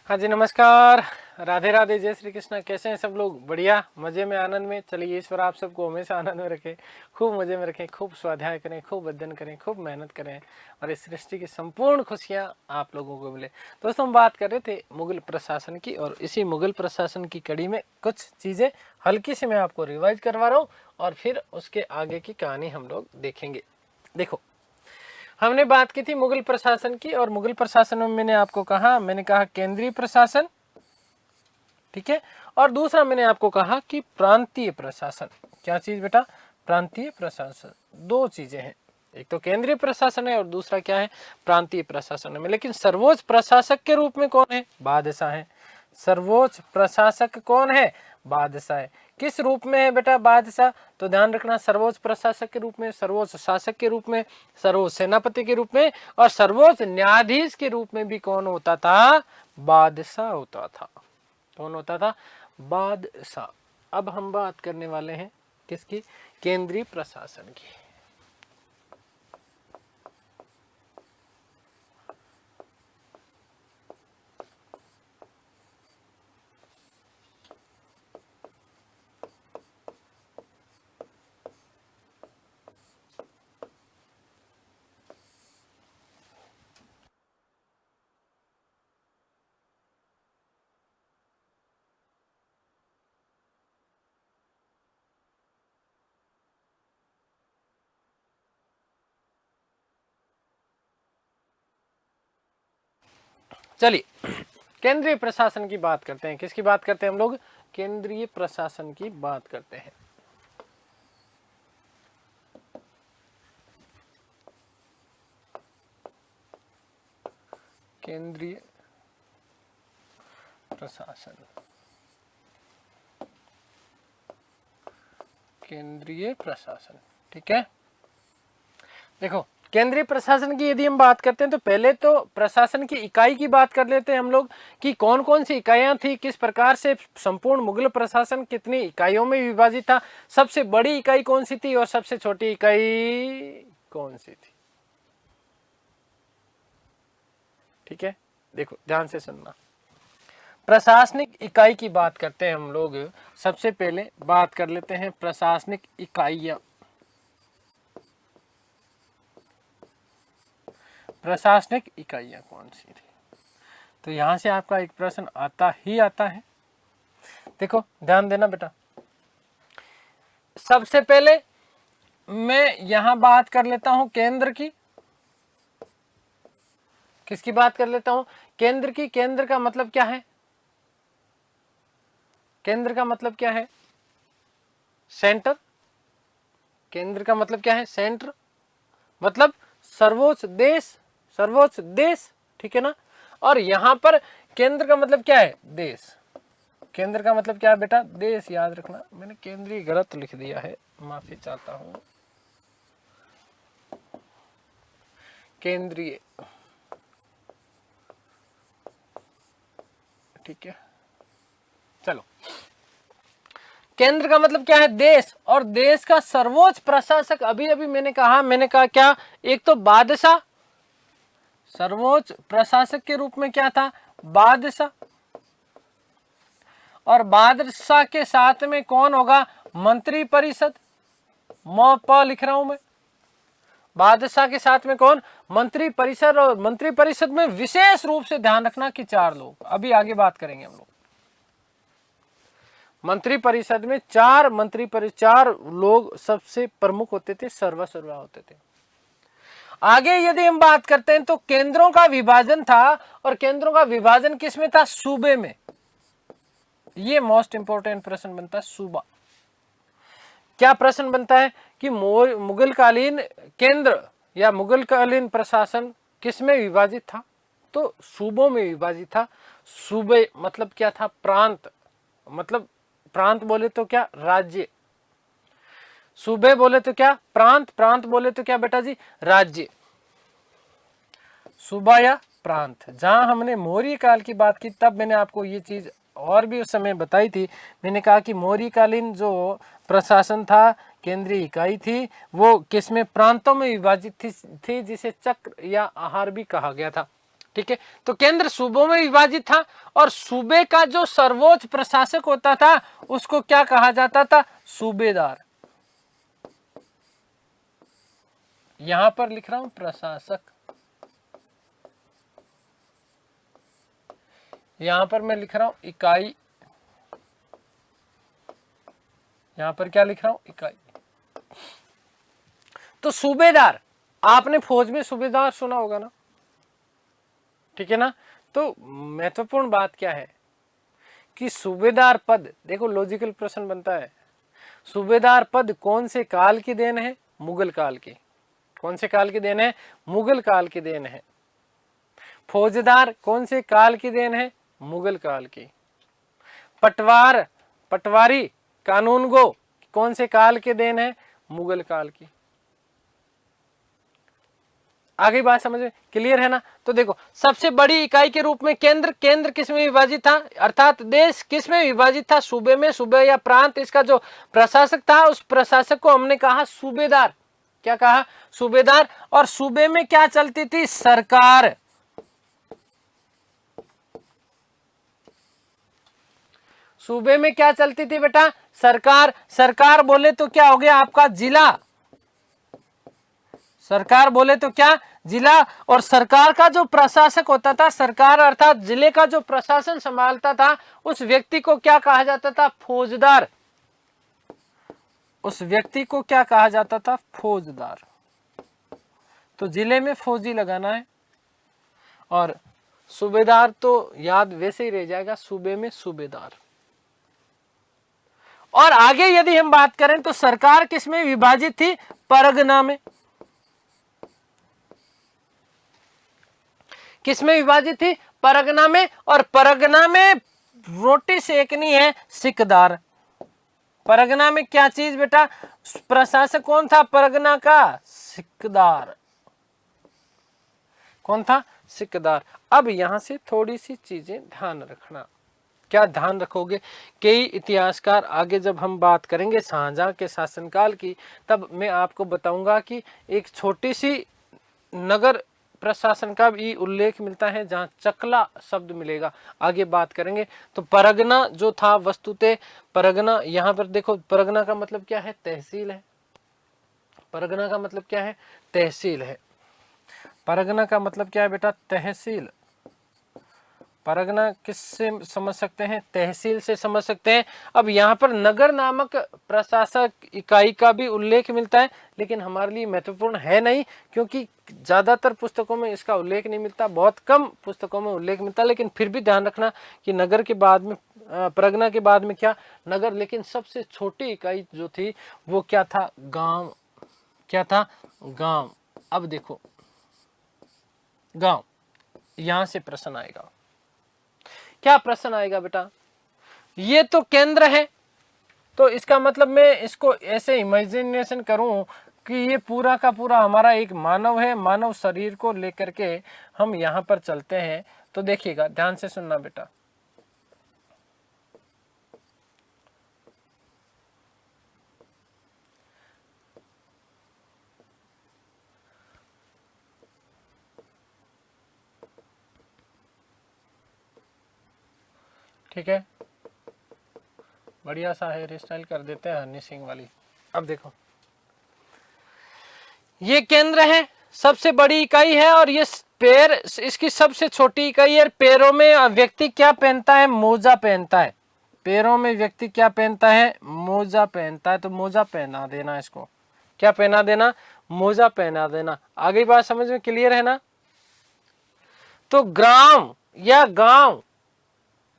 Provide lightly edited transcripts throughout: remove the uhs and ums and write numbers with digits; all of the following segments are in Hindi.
हाँ जी, नमस्कार। राधे राधे, जय श्री कृष्णा। कैसे हैं सब लोग? बढ़िया, मजे में, आनंद में। चलिए, ईश्वर आप सबको हमेशा आनंद में रखे, खूब मजे में रखें, खूब स्वाध्याय करें, खूब अध्ययन करें, खूब मेहनत करें और इस सृष्टि की संपूर्ण खुशियाँ आप लोगों को मिले। दोस्तों, हम बात कर रहे थे मुगल प्रशासन की और इसी मुगल प्रशासन की कड़ी में कुछ चीज़ें हल्की से मैं आपको रिवाइज करवा रहा हूँ और फिर उसके आगे की कहानी हम लोग देखेंगे। देखो, हमने बात की थी मुगल प्रशासन की और मुगल प्रशासन में मैंने कहा केंद्रीय प्रशासन, ठीक है, और दूसरा मैंने आपको कहा कि प्रांतीय प्रशासन। क्या चीज बेटा? प्रांतीय प्रशासन। दो चीजें हैं, एक तो केंद्रीय प्रशासन है और दूसरा क्या है? प्रांतीय प्रशासन है। लेकिन सर्वोच्च प्रशासक के रूप में कौन है? बादशाह है। सर्वोच्च प्रशासक कौन है? बादशाह है। किस रूप में है बेटा बादशाह? तो ध्यान रखना, सर्वोच्च प्रशासक के रूप में, सर्वोच्च शासक के रूप में, सर्वोच्च सेनापति के रूप में और सर्वोच्च न्यायाधीश के रूप में भी कौन होता था? बादशाह होता था। कौन होता था? बादशाह। अब हम बात करने वाले हैं किसकी? केंद्रीय प्रशासन की। चलिए, केंद्रीय प्रशासन की बात करते हैं। किसकी बात करते हैं हम लोग? केंद्रीय प्रशासन की बात करते हैं। केंद्रीय प्रशासन, केंद्रीय प्रशासन, ठीक है। देखो, केंद्रीय प्रशासन की यदि हम बात करते हैं तो पहले तो प्रशासन की इकाई की बात कर लेते हैं हम लोग कि कौन कौन सी इकाइयां थी, किस प्रकार से संपूर्ण मुगल प्रशासन कितनी इकाइयों में विभाजित था, सबसे बड़ी इकाई कौन सी थी और सबसे छोटी इकाई कौन सी थी। ठीक है, देखो ध्यान से सुनना। प्रशासनिक इकाई की बात करते हैं हम लोग। सबसे पहले बात कर लेते हैं प्रशासनिक इकाइयां। प्रशासनिक इकाइयां कौन सी थी? तो यहां से आपका एक प्रश्न आता ही आता है। देखो ध्यान देना बेटा, सबसे पहले मैं यहां बात कर लेता हूं केंद्र की। किसकी बात कर लेता हूं? केंद्र की। केंद्र का मतलब क्या है? केंद्र का मतलब क्या है? सेंटर। केंद्र का मतलब क्या है? सेंटर, मतलब सर्वोच्च देश, सर्वोच्च देश, ठीक है ना। और यहां पर केंद्र का मतलब क्या है? देश। केंद्र का मतलब क्या है बेटा? देश। याद रखना, मैंने केंद्रीय गलत लिख दिया है, माफी चाहता हूं। केंद्रीय, ठीक है। चलो, केंद्र का मतलब क्या है? देश। और देश का सर्वोच्च प्रशासक अभी अभी मैंने कहा क्या? एक तो बादशाह, सर्वोच्च प्रशासक के रूप में क्या था? बादशाह। और बादशाह के साथ में कौन होगा? मंत्री परिषद। प लिख रहा हूं मैं। बादशाह के साथ में कौन? मंत्री परिषद। और मंत्री परिषद में विशेष रूप से ध्यान रखना कि 4 लोग, अभी आगे बात करेंगे हम लोग। मंत्री परिषद में 4 लोग सबसे प्रमुख होते थे, सर्वा होते थे। आगे यदि हम बात करते हैं तो केंद्रों का विभाजन था, और केंद्रों का विभाजन किसमें था? सूबे में। ये मोस्ट इंपोर्टेंट प्रश्न बनता है, सूबा। क्या प्रश्न बनता है कि मुगलकालीन केंद्र या मुगलकालीन प्रशासन किसमें विभाजित था? तो सूबों में विभाजित था। सूबे मतलब क्या था? प्रांत। मतलब प्रांत बोले तो क्या? राज्य। सूबे बोले तो क्या? प्रांत। प्रांत बोले तो क्या बेटा जी? राज्य। सूबा या प्रांत। जहां हमने मौर्य काल की बात की तब मैंने आपको ये चीज और भी उस समय बताई थी। मैंने कहा कि मौर्यकालीन जो प्रशासन था, केंद्रीय इकाई थी, वो किसमें? प्रांतों में विभाजित थी जिसे चक्र या आहार भी कहा गया था। ठीक है, तो केंद्र सूबों में विभाजित था और सूबे का जो सर्वोच्च प्रशासक होता था उसको क्या कहा जाता था? सूबेदार। यहां पर लिख रहा हूं प्रशासक, यहां पर मैं लिख रहा हूं इकाई, यहां पर क्या लिख रहा हूं? इकाई। तो सूबेदार, आपने फौज में सूबेदार सुना होगा ना, ठीक है ना। तो महत्वपूर्ण बात क्या है कि सूबेदार पद, देखो लॉजिकल प्रश्न बनता है, सूबेदार पद कौन से काल की देन है? मुगल काल की। कौन से काल की देन है? मुगल काल की देन है। फौजदार कौन से काल की देन है? मुगल काल की। पटवार, पटवारी, कानूनगो कौन से काल के देन है? मुगल काल की। आगे बात समझ में क्लियर है ना। तो देखो सबसे बड़ी इकाई के रूप में केंद्र, केंद्र किस में विभाजित था, अर्थात देश किस में विभाजित था? सूबे में। सूबे या प्रांत, इसका जो प्रशासक था उस प्रशासक को हमने कहा सूबेदार। क्या कहा? सूबेदार। और सूबे में क्या चलती थी? सरकार। सूबे में क्या चलती थी बेटा? सरकार। सरकार बोले तो क्या हो गया आपका? जिला। सरकार बोले तो क्या? जिला। और सरकार का जो प्रशासक होता था, सरकार अर्थात जिले का जो प्रशासन संभालता था, उस व्यक्ति को क्या कहा जाता था? फौजदार। उस व्यक्ति को क्या कहा जाता था? फौजदार। तो जिले में फौजी लगाना है, और सूबेदार तो याद वैसे ही रह जाएगा, सूबे में सूबेदार। और आगे यदि हम बात करें तो सरकार किस में विभाजित थी? परगना में। किस में विभाजित थी? परगना में। और परगना में रोटी सेकनी है सिकदार। परगना में क्या चीज बेटा? प्रशासक कौन था परगना का? सिकदार। कौन था? सिकदार। अब यहां से थोड़ी सी चीजें ध्यान रखना। क्या ध्यान रखोगे? कई इतिहासकार आगे जब हम बात करेंगे शाहजहां के शासनकाल की, तब मैं आपको बताऊंगा कि एक छोटी सी नगर प्रशासन का भी उल्लेख मिलता है जहां चकला शब्द मिलेगा। आगे बात करेंगे। तो परगना जो था, वस्तुतः परगना, यहां पर देखो परगना का मतलब क्या है? तहसील है। परगना का मतलब क्या है? तहसील है। परगना का मतलब क्या है बेटा? तहसील। परगना किससे समझ सकते हैं? तहसील से समझ सकते हैं। अब यहाँ पर नगर नामक प्रशासक इकाई का भी उल्लेख मिलता है, लेकिन हमारे लिए महत्वपूर्ण है नहीं, क्योंकि ज्यादातर पुस्तकों में इसका उल्लेख नहीं मिलता, बहुत कम पुस्तकों में उल्लेख मिलता। लेकिन फिर भी ध्यान रखना कि नगर के बाद में, परगना के बाद में क्या? नगर। लेकिन सबसे छोटी इकाई जो थी वो क्या था? गांव। क्या था? गांव। अब देखो गांव, यहां से प्रश्न आएगा। क्या प्रश्न आएगा बेटा? ये तो केंद्र है, तो इसका मतलब मैं इसको ऐसे इमेजिनेशन करूं कि ये पूरा का पूरा हमारा एक मानव है, मानव शरीर को लेकर के हम यहां पर चलते हैं। तो देखिएगा, ध्यान से सुनना बेटा। ठीक है, बढ़िया सा हेयर स्टाइल कर देते हैं हनी सिंह वाली। अब देखो, ये केंद्र है, सबसे बड़ी इकाई है, और ये पैर इसकी सबसे छोटी इकाई है। पैरों में व्यक्ति क्या पहनता है? मोजा पहनता है। पैरों में व्यक्ति क्या पहनता है? मोजा पहनता है। तो मोजा पहना देना इसको। क्या पहना देना? मोजा पहना देना। आगे बात समझ में क्लियर है ना। तो ग्राम या गांव,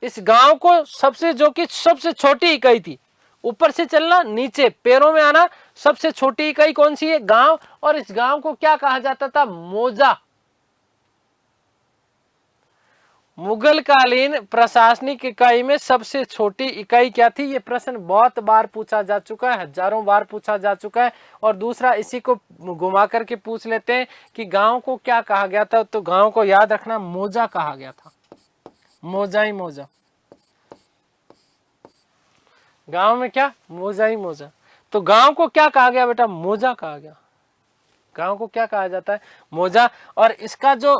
इस गांव को सबसे, जो कि सबसे छोटी इकाई थी, ऊपर से चलना नीचे पैरों में आना, सबसे छोटी इकाई कौन सी है? गांव। और इस गांव को क्या कहा जाता था? मोजा। मुगल कालीन प्रशासनिक इकाई में सबसे छोटी इकाई क्या थी? ये प्रश्न बहुत बार पूछा जा चुका है, हजारों बार पूछा जा चुका है। और दूसरा, इसी को घुमा करके पूछ लेते हैं कि गांव को क्या कहा गया था। तो गांव को याद रखना, मोजा कहा गया था। मोजा ही मोजा। गांव में क्या? मोजा ही मोजा। तो गांव को क्या कहा गया बेटा? मोजा कहा गया। गांव को क्या कहा जाता है? मोजा। और इसका जो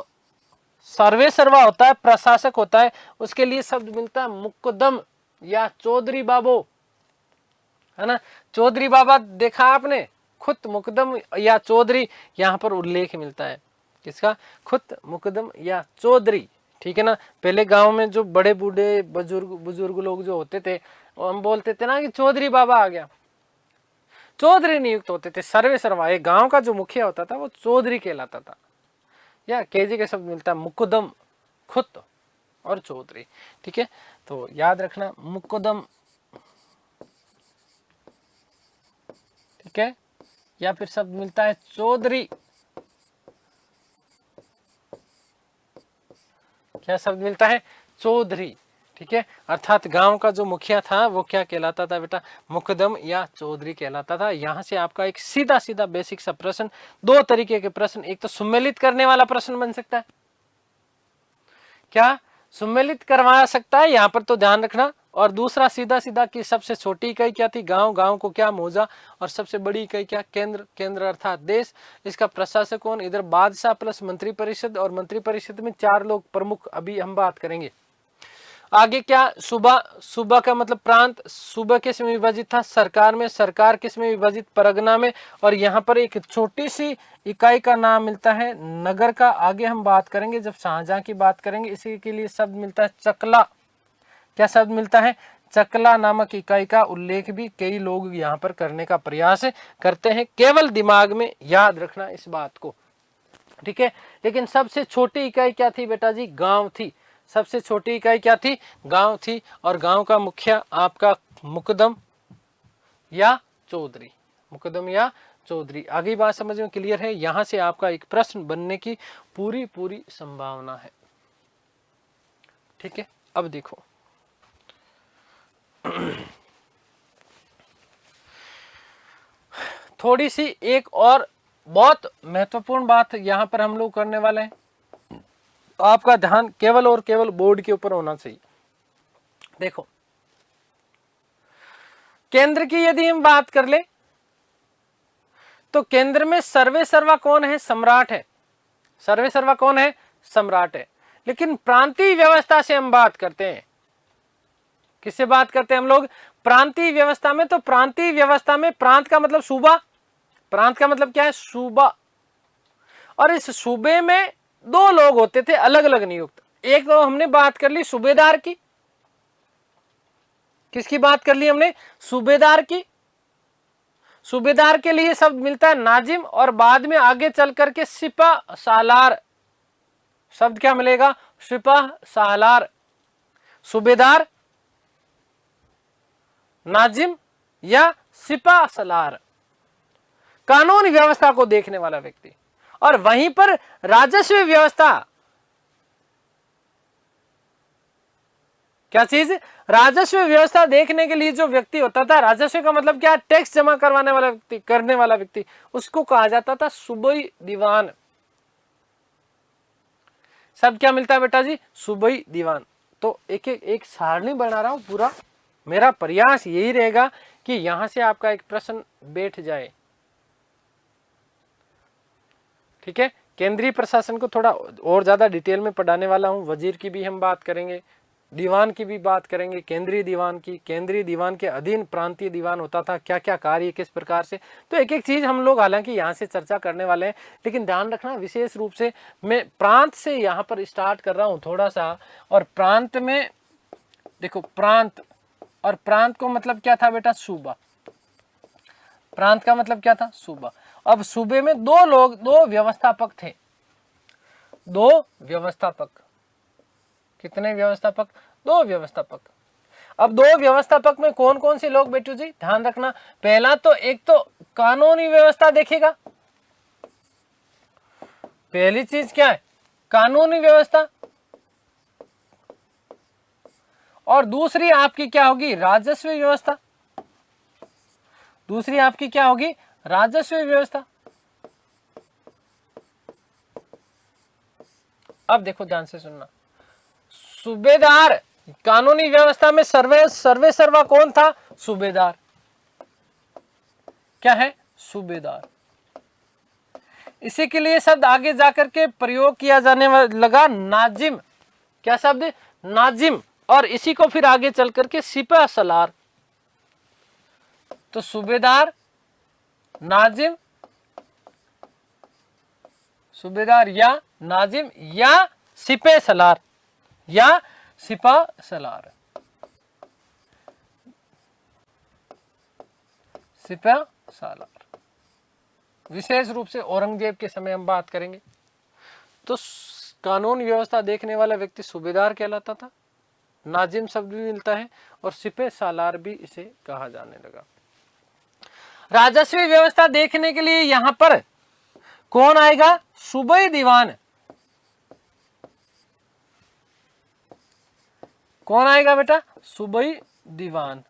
सर्वे सर्वा होता है, प्रशासक होता है, उसके लिए शब्द मिलता है मुकदम या चौधरी बाबू, है ना। चौधरी बाबा देखा आपने, खुद मुकदम या चौधरी, यहाँ पर उल्लेख मिलता है किसका, खुद मुकदम या चौधरी, ठीक है ना। पहले गांव में जो बड़े बूढ़े बुजुर्ग लोग जो होते थे, हम बोलते थे ना कि चौधरी बाबा आ गया, चौधरी नियुक्त होते थे। सर्वे सर्वा, एक गांव का जो मुखिया होता था वो चौधरी कहलाता था। या केजी का शब्द मिलता है मुकदम, खुद और चौधरी, ठीक है। तो याद रखना मुकदम, ठीक है, या फिर शब्द मिलता है चौधरी। क्या शब्द मिलता है, चौधरी, ठीक है। अर्थात गांव का जो मुखिया था वो क्या कहलाता था बेटा, मुकदम या चौधरी कहलाता था। यहां से आपका एक सीधा सीधा बेसिक सा प्रश्न, दो तरीके के प्रश्न, एक तो सम्मिलित करने वाला प्रश्न बन सकता है, क्या सम्मिलित करवा सकता है यहाँ पर, तो ध्यान रखना। और दूसरा सीधा सीधा कि सबसे छोटी इकाई क्या थी, गांव, गांव को क्या मौजा, और सबसे बड़ी इकाई क्या, केंद्र, केंद्र अर्थात देश। इसका प्रशासक कौन, इधर बादशाह प्लस मंत्रिपरिषद, और मंत्रिपरिषद में 4 लोग प्रमुख, अभी हम बात करेंगे। आगे क्या, सूबा, सूबा का मतलब प्रांत, सूबा किस में विभाजित था, सरकार में, सरकार किस में विभाजित, परगना में। और यहाँ पर एक छोटी सी इकाई का नाम मिलता है नगर का, आगे हम बात करेंगे जब शाहजहां की बात करेंगे। इसी के लिए शब्द मिलता है चकला, क्या शब्द मिलता है, चकला नामक इकाई का उल्लेख भी कई लोग यहाँ पर करने का प्रयास करते हैं। केवल दिमाग में याद रखना इस बात को, ठीक है। लेकिन सबसे छोटी इकाई क्या थी बेटा जी, गांव थी। सबसे छोटी इकाई क्या थी, गांव थी। और गांव का मुखिया आपका मुकदम या चौधरी, मुकदम या चौधरी। आगे बात समझ में क्लियर है। यहां से आपका एक प्रश्न बनने की पूरी पूरी संभावना है, ठीक है। अब देखो थोड़ी सी एक और बहुत महत्वपूर्ण बात यहां पर हम लोग करने वाले हैं। आपका ध्यान केवल और केवल बोर्ड के ऊपर होना चाहिए। देखो केंद्र की यदि हम बात कर ले तो केंद्र में सर्वे सर्वा कौन है, सम्राट है। सर्वे सर्वा कौन है, सम्राट है। लेकिन प्रांतीय व्यवस्था से हम बात करते हैं, किससे बात करते हैं हम लोग, प्रांतीय व्यवस्था में। तो प्रांतीय व्यवस्था में प्रांत का मतलब सूबा, प्रांत का मतलब क्या है, सूबा। और इस सूबे में 2 लोग होते थे अलग अलग नियुक्त। एक तो हमने बात कर ली सूबेदार की, किसकी बात कर ली हमने, सूबेदार की। सूबेदार के लिए शब्द मिलता है नाजिम, और बाद में आगे चल करके सिपा सालार, शब्द क्या मिलेगा, सिपा सालार। सूबेदार, नाजिम या सिपा सालार, कानून व्यवस्था को देखने वाला व्यक्ति। और वहीं पर राजस्व व्यवस्था, क्या चीज, राजस्व व्यवस्था देखने के लिए जो व्यक्ति होता था, राजस्व का मतलब क्या, टैक्स जमा करवाने वाला व्यक्ति, करने वाला व्यक्ति, उसको कहा जाता था सूबाई दीवान। सब क्या मिलता है बेटा जी, सूबाई दीवान। तो एक सारणी बना रहा हूं पूरा, मेरा प्रयास यही रहेगा कि यहां से आपका एक प्रश्न बैठ जाए, ठीक है। केंद्रीय प्रशासन को थोड़ा और ज्यादा डिटेल में पढ़ाने वाला हूं। वजीर की भी हम बात करेंगे, दीवान की भी बात करेंगे, केंद्रीय दीवान की, केंद्रीय दीवान के अधीन प्रांतीय दीवान होता था, क्या क्या कार्य किस प्रकार से। तो एक एक चीज हम लोग हालांकि यहाँ से चर्चा करने वाले हैं। लेकिन ध्यान रखना विशेष रूप से मैं प्रांत से यहाँ पर स्टार्ट कर रहा हूँ थोड़ा सा। और प्रांत में देखो, प्रांत, और प्रांत को मतलब क्या था बेटा, सूबा। प्रांत का मतलब क्या था, सूबा। अब सूबे में 2 लोग, 2 व्यवस्थापक थे, 2 व्यवस्थापक। कितने व्यवस्थापक, 2 व्यवस्थापक। अब 2 व्यवस्थापक में कौन कौन से लोग बेटू जी, ध्यान रखना। पहला तो एक तो कानूनी व्यवस्था देखेगा, पहली चीज क्या है, कानूनी व्यवस्था। और दूसरी आपकी क्या होगी, राजस्व व्यवस्था। दूसरी आपकी क्या होगी, राजस्व व्यवस्था। अब देखो ध्यान से सुनना, सूबेदार, कानूनी व्यवस्था में सर्वे सर्वा कौन था, सूबेदार। क्या है, सूबेदार। इसी के लिए शब्द आगे जाकर के प्रयोग किया जाने लगा नाजिम। क्या शब्द? नाजिम। और इसी को फिर आगे चल करके सिपह सलार। तो सूबेदार, नाजिम, सूबेदार या नाजिम या सिपह सलार या सिपह सलार, सिपह सालार। विशेष रूप से औरंगजेब के समय हम बात करेंगे तो कानून व्यवस्था देखने वाला व्यक्ति सूबेदार कहलाता था, नाजिम शब्द भी मिलता है और सिपह सालार भी इसे कहा जाने लगा। राजस्व व्यवस्था देखने के लिए यहां पर कौन आएगा? सूबाई दीवान। कौन आएगा बेटा? सूबाई दीवान।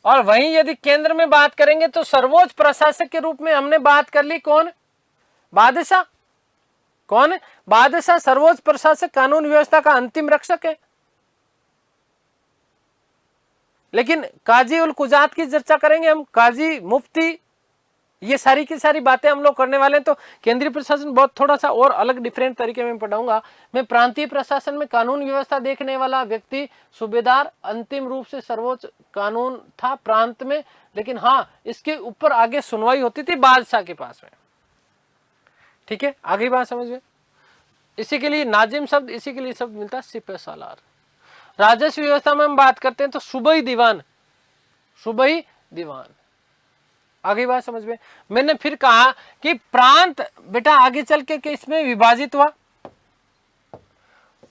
और वहीं यदि केंद्र में बात करेंगे तो सर्वोच्च प्रशासक के रूप में हमने बात कर ली, कौन? बादशाह। कौन? बादशाह सर्वोच्च प्रशासक, कानून व्यवस्था का अंतिम रक्षक है। लेकिन काजी उल कुजात की चर्चा करेंगे हम, काजी, मुफ्ती, ये सारी की सारी बातें हम लोग करने वाले हैं। तो केंद्रीय प्रशासन बहुत थोड़ा सा और अलग डिफरेंट तरीके में पढ़ाऊंगा मैं। प्रांतीय प्रशासन में कानून व्यवस्था देखने वाला व्यक्ति सूबेदार, अंतिम रूप से सर्वोच्च कानून था प्रांत में, लेकिन हाँ इसके ऊपर आगे सुनवाई होती थी बादशाह के पास में। ठीक है, आगे बात समझ में। इसी के लिए नाजिम शब्द, इसी के लिए शब्द मिलता है सिपह सालार। राजस्व व्यवस्था में हम बात करते हैं तो सूबाई दीवान, सूबाई दीवान। आगे बात समझ में। मैंने फिर कहा कि प्रांत बेटा आगे चल के इसमें विभाजित हुआ,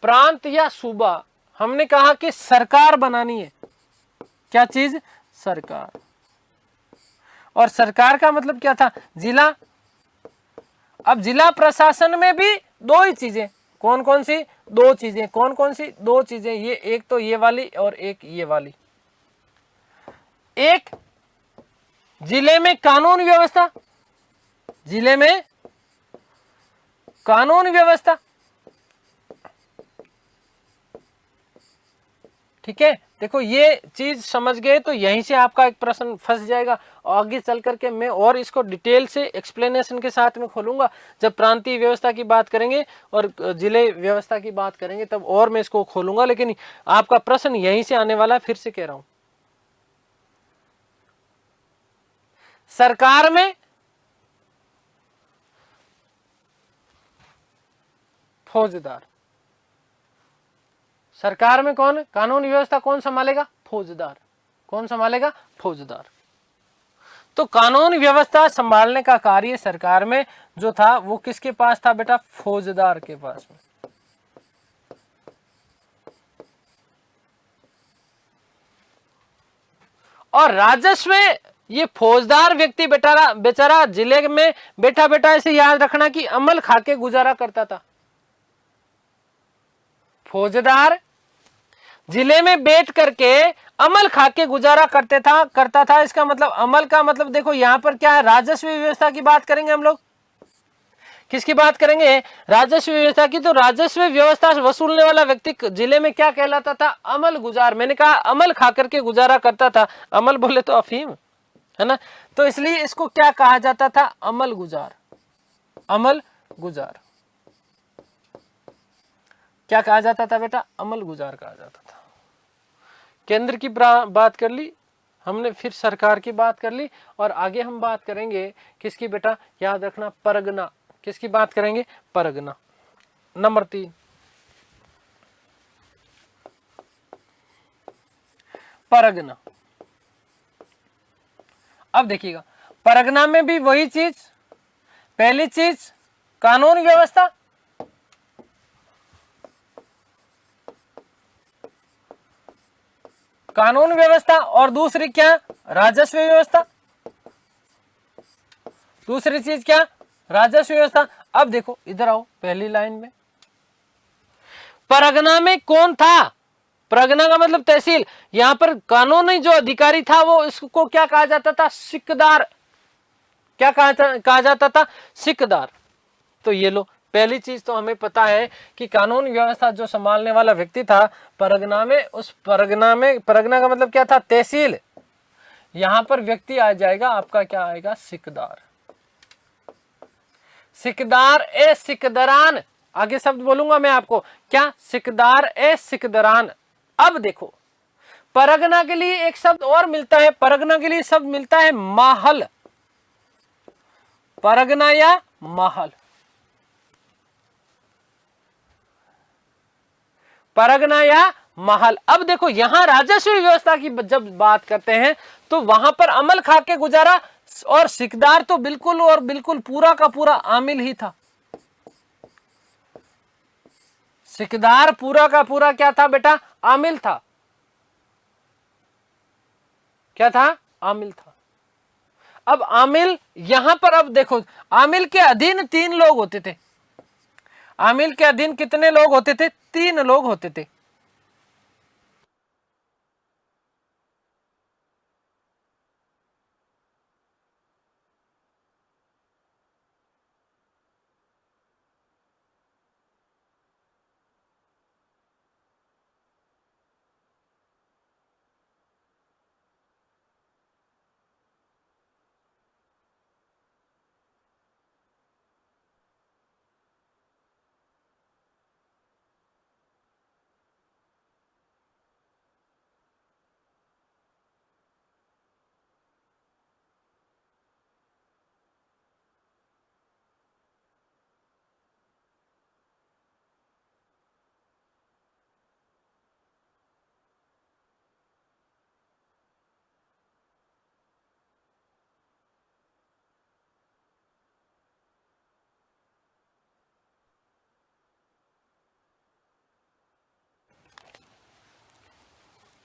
प्रांत या सूबा। हमने कहा कि सरकार बनानी है। क्या चीज? सरकार। और सरकार का मतलब क्या था? जिला। अब जिला प्रशासन में भी दो ही चीजें, कौन कौन सी? दो चीजें। कौन कौन सी? दो चीजें। ये एक तो ये वाली और एक ये वाली। एक जिले में कानून व्यवस्था, जिले में कानून व्यवस्था। ठीक है, देखो ये चीज समझ गए तो यहीं से आपका एक प्रश्न फंस जाएगा। आगे चल करके मैं और इसको डिटेल से एक्सप्लेनेशन के साथ में खोलूंगा। जब प्रांतीय व्यवस्था की बात करेंगे और जिले व्यवस्था की बात करेंगे तब और मैं इसको खोलूंगा, लेकिन आपका प्रश्न यहीं से आने वाला है। फिर से कह रहा हूं, सरकार में फौजदार। सरकार में कौन? कानून व्यवस्था कौन संभालेगा? फौजदार। कौन संभालेगा? फौजदार। तो कानून व्यवस्था संभालने का कार्य सरकार में जो था वो किसके पास था बेटा? फौजदार के पास में। और राजस्व ये फौजदार व्यक्ति बेचारा जिले में बैठा बैठा ऐसे याद रखना कि अमल खाके गुजारा करता था। फौजदार जिले में बैठ करके अमल खाके गुजारा करता था। इसका मतलब अमल का मतलब देखो यहां पर क्या है? राजस्व व्यवस्था की बात करेंगे हम लोग। किसकी बात करेंगे? राजस्व व्यवस्था की। तो राजस्व व्यवस्था वसूलने वाला व्यक्ति जिले में क्या कहलाता था? अमल गुजार। मैंने कहा अमल खा करके गुजारा करता था। अमल बोले तो अफीम है ना, तो इसलिए इसको क्या कहा जाता था? अमल गुजार। अमल गुजार क्या कहा जाता था बेटा? अमल गुजार कहा जाता था। केंद्र की बात कर ली हमने, फिर सरकार की बात कर ली और आगे हम बात करेंगे किसकी बेटा? याद रखना, परगना। किसकी बात करेंगे? परगना। नंबर 3 परगना। अब देखिएगा, परगना में भी वही चीज, पहली चीज कानून व्यवस्था, कानून व्यवस्था और दूसरी क्या? राजस्व व्यवस्था। दूसरी चीज क्या? राजस्व व्यवस्था। अब देखो इधर आओ, पहली लाइन में परगना में कौन था? परगना का मतलब तहसील। यहां पर कानूनी जो अधिकारी था वो इसको क्या कहा जाता था? सिकदार। क्या कहा जाता था? सिकदार। तो ये लो, पहली चीज तो हमें पता है कि कानून व्यवस्था जो संभालने वाला व्यक्ति था परगना में, उस परगना का मतलब क्या था? तहसील। यहां पर व्यक्ति आ जाएगा आपका, क्या आएगा? सिकदार। सिकदार ए सिकदरान, आगे शब्द बोलूंगा मैं आपको, क्या? सिकदार ए सिकदरान। अब देखो परगना के लिए एक शब्द और मिलता है, परगना के लिए शब्द मिलता है माहल, परगना या माहल, परगना या महल। अब देखो यहां राजस्व व्यवस्था की जब बात करते हैं तो वहां पर अमल खा के गुजारा, और सिकदार तो बिल्कुल और बिल्कुल पूरा का पूरा आमिल ही था। सिकदार पूरा का पूरा क्या था बेटा? आमिल था। क्या था? आमिल था। अब आमिल यहां पर, अब देखो आमिल के अधीन 3 लोग होते थे। आमिल के अधीन कितने लोग होते थे? 3 लोग होते थे।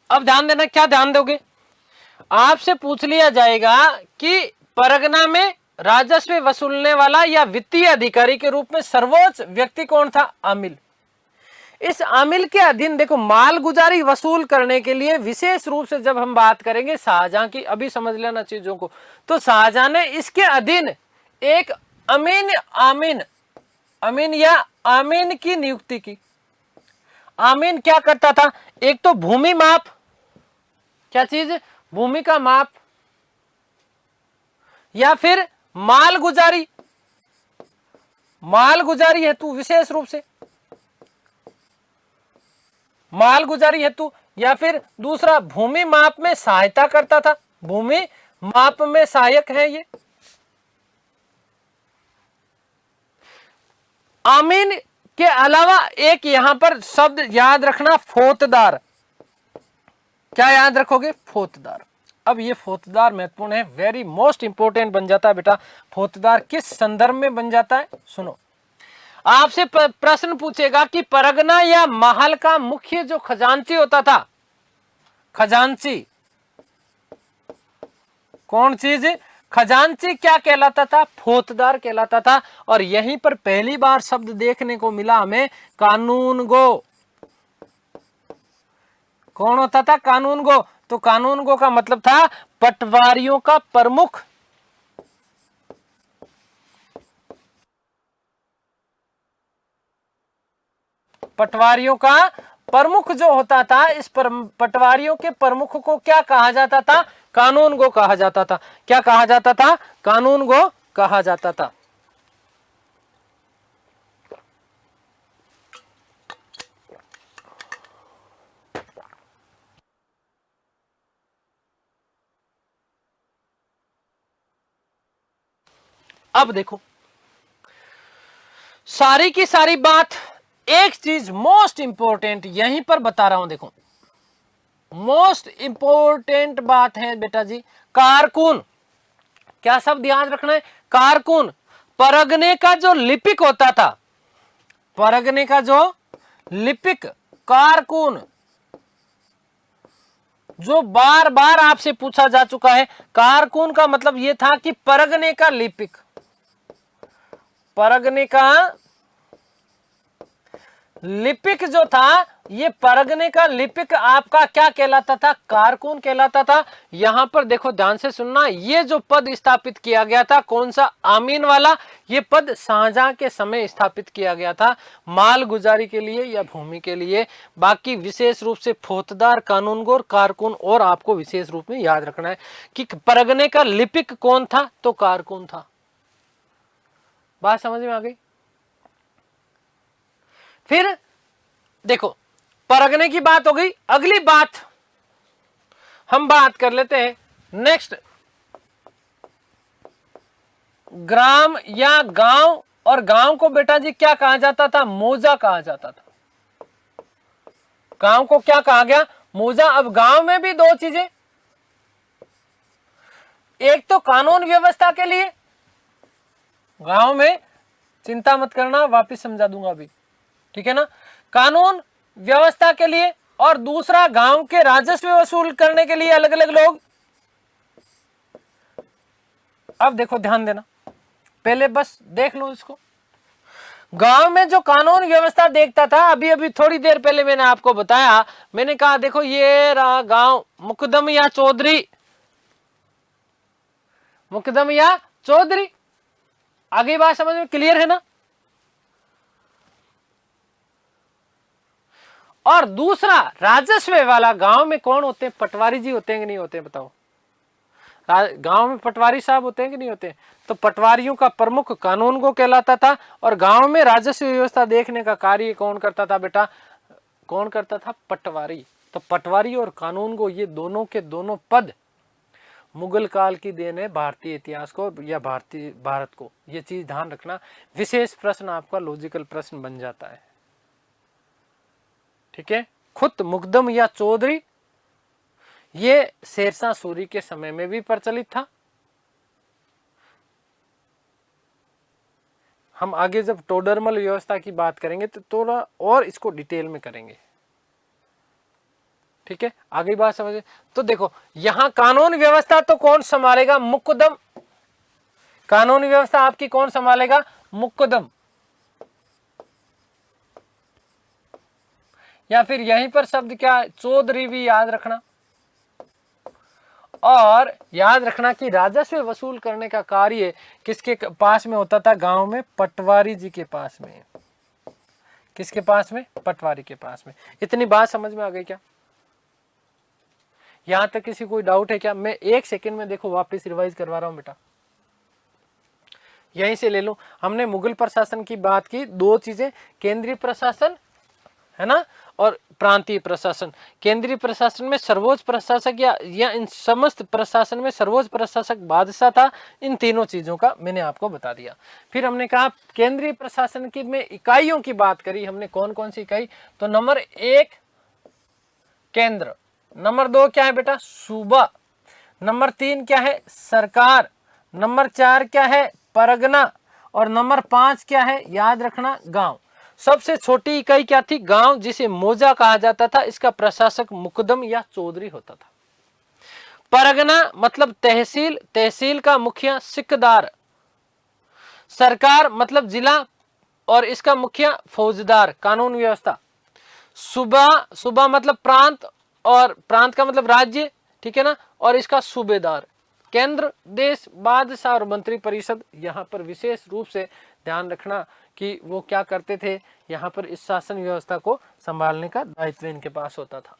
अब ध्यान देना, क्या ध्यान दोगे? आपसे पूछ लिया जाएगा कि परगना में राजस्व वसूलने वाला या वित्तीय अधिकारी के रूप में सर्वोच्च व्यक्ति कौन था? आमिल। इस आमिल के अधीन देखो मालगुजारी वसूल करने के लिए विशेष रूप से जब हम बात करेंगे शाहजहां की, अभी समझ लेना चीजों को, तो शाहजहां ने इसके अधीन एक अमीन या आमीन की नियुक्ति की। आमीन क्या करता था? एक तो भूमि माप, क्या चीज? भूमि का माप, या फिर मालगुजारी, मालगुजारी हेतु विशेष रूप से मालगुजारी हेतु, या फिर दूसरा भूमि माप में सहायता करता था। भूमि माप में सहायक है ये। आमीन के अलावा एक यहां पर शब्द याद रखना, फौतदार। क्या याद रखोगे? फौतदार। अब ये फौतदार महत्वपूर्ण है, वेरी मोस्ट इंपोर्टेंट बन जाता है बेटा। फौतदार किस संदर्भ में बन जाता है? सुनो, आपसे प्रश्न पूछेगा कि परगना या महल का मुख्य जो खजांची होता था, खजांची कौन चीज? खजांची क्या कहलाता था? फौतदार कहलाता था। और यहीं पर पहली बार शब्द देखने को मिला हमें, कानूनगो। कौन होता था? कानूनगो। तो कानूनगो का मतलब था पटवारियों का प्रमुख। पटवारियों का प्रमुख जो होता था, इस पटवारियों के प्रमुख को क्या कहा जाता था? कानूनगो कहा जाता था। क्या कहा जाता था? कानूनगो कहा जाता था। अब देखो सारी की सारी बात, एक चीज मोस्ट इंपोर्टेंट यहीं पर बता रहा हूं। देखो मोस्ट इंपोर्टेंट बात है बेटा जी, कारकुन। क्या शब्द याद रखना है? कारकुन। परगने का जो लिपिक होता था, परगने का जो लिपिक, कारकुन, जो बार बार आपसे पूछा जा चुका है। कारकुन का मतलब यह था कि परगने का लिपिक, परगने का लिपिक जो था, ये परगने का लिपिक आपका क्या कहलाता था? कारकुन कहलाता था। यहां पर देखो ध्यान से सुनना, ये जो पद स्थापित किया गया था, कौन सा? आमीन वाला। ये पद शाहजहां के समय स्थापित किया गया था, माल गुजारी के लिए या भूमि के लिए। बाकी विशेष रूप से फौजदार, कानूनगो, कारकुन, और आपको विशेष रूप में याद रखना है कि परगने का लिपिक कौन था? तो कारकुन था। बात समझ में आ गई। फिर देखो परगने की बात हो गई। अगली बात हम बात कर लेते हैं नेक्स्ट, ग्राम या गांव। और गांव को बेटा जी क्या कहा जाता था? मौजा कहा जाता था। गांव को क्या कहा गया? मौजा। अब गांव में भी दो चीजें, एक तो कानून व्यवस्था के लिए, गांव में चिंता मत करना, वापिस समझा दूंगा अभी, ठीक है ना, कानून व्यवस्था के लिए, और दूसरा गांव के राजस्व वसूल करने के लिए अलग अलग लोग। अब देखो ध्यान देना, पहले बस देख लो इसको। गांव में जो कानून व्यवस्था देखता था, अभी अभी थोड़ी देर पहले मैंने आपको बताया, मैंने कहा देखो ये रहा गांव, मुकदम या चौधरी, मुकदम या चौधरी। आगे बात समझ में क्लियर है ना? और दूसरा राजस्व वाला, गांव में कौन होते हैं? पटवारी जी होते हैं कि नहीं होते हैं? बताओ, गांव में पटवारी साहब होते हैं कि नहीं होते? तो पटवारियों का प्रमुख कानून को कहलाता था। और गांव में राजस्व व्यवस्था देखने का कार्य कौन करता था बेटा? कौन करता था? पटवारी। तो पटवारी और कानून को, ये दोनों के दोनों पद मुगल काल की देन है भारतीय इतिहास को या भारत को। ये चीज ध्यान रखना, विशेष प्रश्न आपका लॉजिकल प्रश्न बन जाता है, ठीक है। खुद मुकदम या चौधरी ये शेरशाह सूरी के समय में भी प्रचलित था। हम आगे जब टोडरमल व्यवस्था की बात करेंगे तो थोड़ा और इसको डिटेल में करेंगे, ठीक है। आगे बात समझे तो देखो, यहां कानून व्यवस्था तो कौन संभालेगा? मुकदम। कानून व्यवस्था आपकी कौन संभालेगा? मुकदम। या फिर यहीं पर शब्द क्या है? चौधरी भी याद रखना। और याद रखना कि राजस्व वसूल करने का कार्य किसके पास में होता था? गांव में पटवारी जी के पास में। किसके पास में? पटवारी के पास में। इतनी बात समझ में आ गई क्या? यहां तक किसी कोई डाउट है क्या? मैं एक सेकंड में देखो वापस रिवाइज करवा रहा हूं बेटा, यहीं से ले लो। हमने मुगल प्रशासन की बात की, दो चीजें, केंद्रीय प्रशासन है ना, और प्रांतीय प्रशासन। केंद्रीय प्रशासन में सर्वोच्च प्रशासक या इन समस्त प्रशासन में सर्वोच्च प्रशासक बादशाह था। इन तीनों चीजों का मैंने आपको बता दिया। फिर हमने कहा केंद्रीय प्रशासन की में इकाइयों की बात करी हमने, कौन कौन सी इकाई? तो नंबर 1 केंद्र, नंबर 2 क्या है बेटा? सूबा, नंबर 3 क्या है? सरकार, नंबर 4 क्या है? परगना, और नंबर 5 क्या है? याद रखना, गांव। सबसे छोटी इकाई क्या थी? गांव, जिसे मौजा कहा जाता था। इसका प्रशासक मुकदम या चौधरी होता था। परगना मतलब तहसील, तहसील का मुखिया सिकदार। सरकार मतलब जिला, और इसका मुखिया फौजदार, कानून व्यवस्था। सूबा, सूबा मतलब प्रांत, और प्रांत का मतलब राज्य, ठीक है ना, और इसका सूबेदार। केंद्र, देश, बादशाह और मंत्री परिषद। यहाँ पर विशेष रूप से ध्यान रखना कि वो क्या करते थे, यहाँ पर इस शासन व्यवस्था को संभालने का दायित्व इनके पास होता था।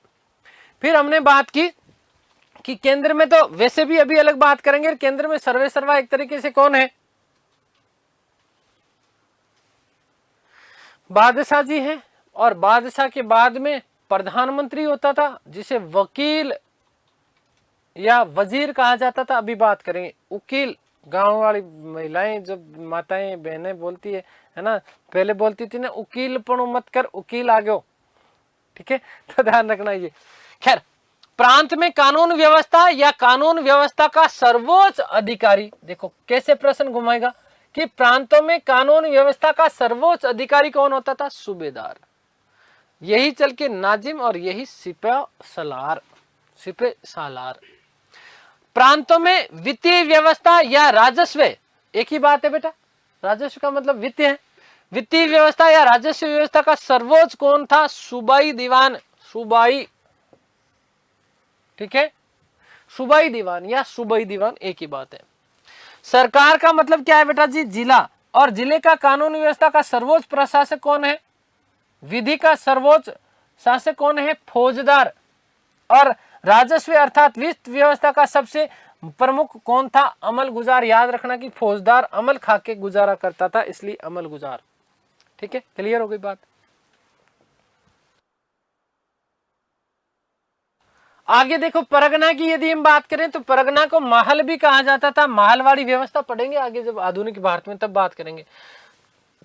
फिर हमने बात की कि केंद्र में, तो वैसे भी अभी अलग बात करेंगे, केंद्र में सर्वे सर्वा एक तरीके से कौन है? बादशाह जी हैं। और बादशाह के बाद में प्रधानमंत्री होता था, जिसे वकील या वजीर कहा जाता था। अभी बात करेंगे उकील। गांव वाली महिलाएं, जब माताएं बहनें बोलती है ना, पहले बोलती थी ना, उकील पण मत कर, उकील आ गयो, ठीक है, तो ध्यान रखना ये। खैर, प्रांत में कानून व्यवस्था या कानून व्यवस्था का सर्वोच्च अधिकारी, देखो कैसे प्रश्न घुमाएगा कि प्रांतों में कानून व्यवस्था का सर्वोच्च अधिकारी कौन होता था? सूबेदार। यही चल के नाजिम, और यही सिपह सलार, सिपह सालार। प्रांतों में वित्तीय व्यवस्था या राजस्व, एक ही बात है बेटा, राजस्व का मतलब वित्त है। वित्तीय व्यवस्था या राजस्व व्यवस्था का सर्वोच्च कौन था? सूबाई दीवान, सूबाई, ठीक है, सूबाई दीवान या सूबाई दीवान एक ही बात है। सरकार का मतलब क्या है बेटा जी? जिला। और जिले का कानून व्यवस्था का सर्वोच्च प्रशासक कौन है? विधि का सर्वोच्च शासक कौन है? फौजदार। और राजस्व अर्थात वित्त व्यवस्था का सबसे प्रमुख कौन था? अमल गुजार। याद रखना कि फौजदार अमल खा के गुजारा करता था, इसलिए अमल गुजार। ठीक है, क्लियर हो गई बात। आगे देखो, परगना की यदि हम बात करें तो परगना को महल भी कहा जाता था। महलवाड़ी व्यवस्था पढ़ेंगे आगे जब आधुनिक भारत में, तब बात करेंगे।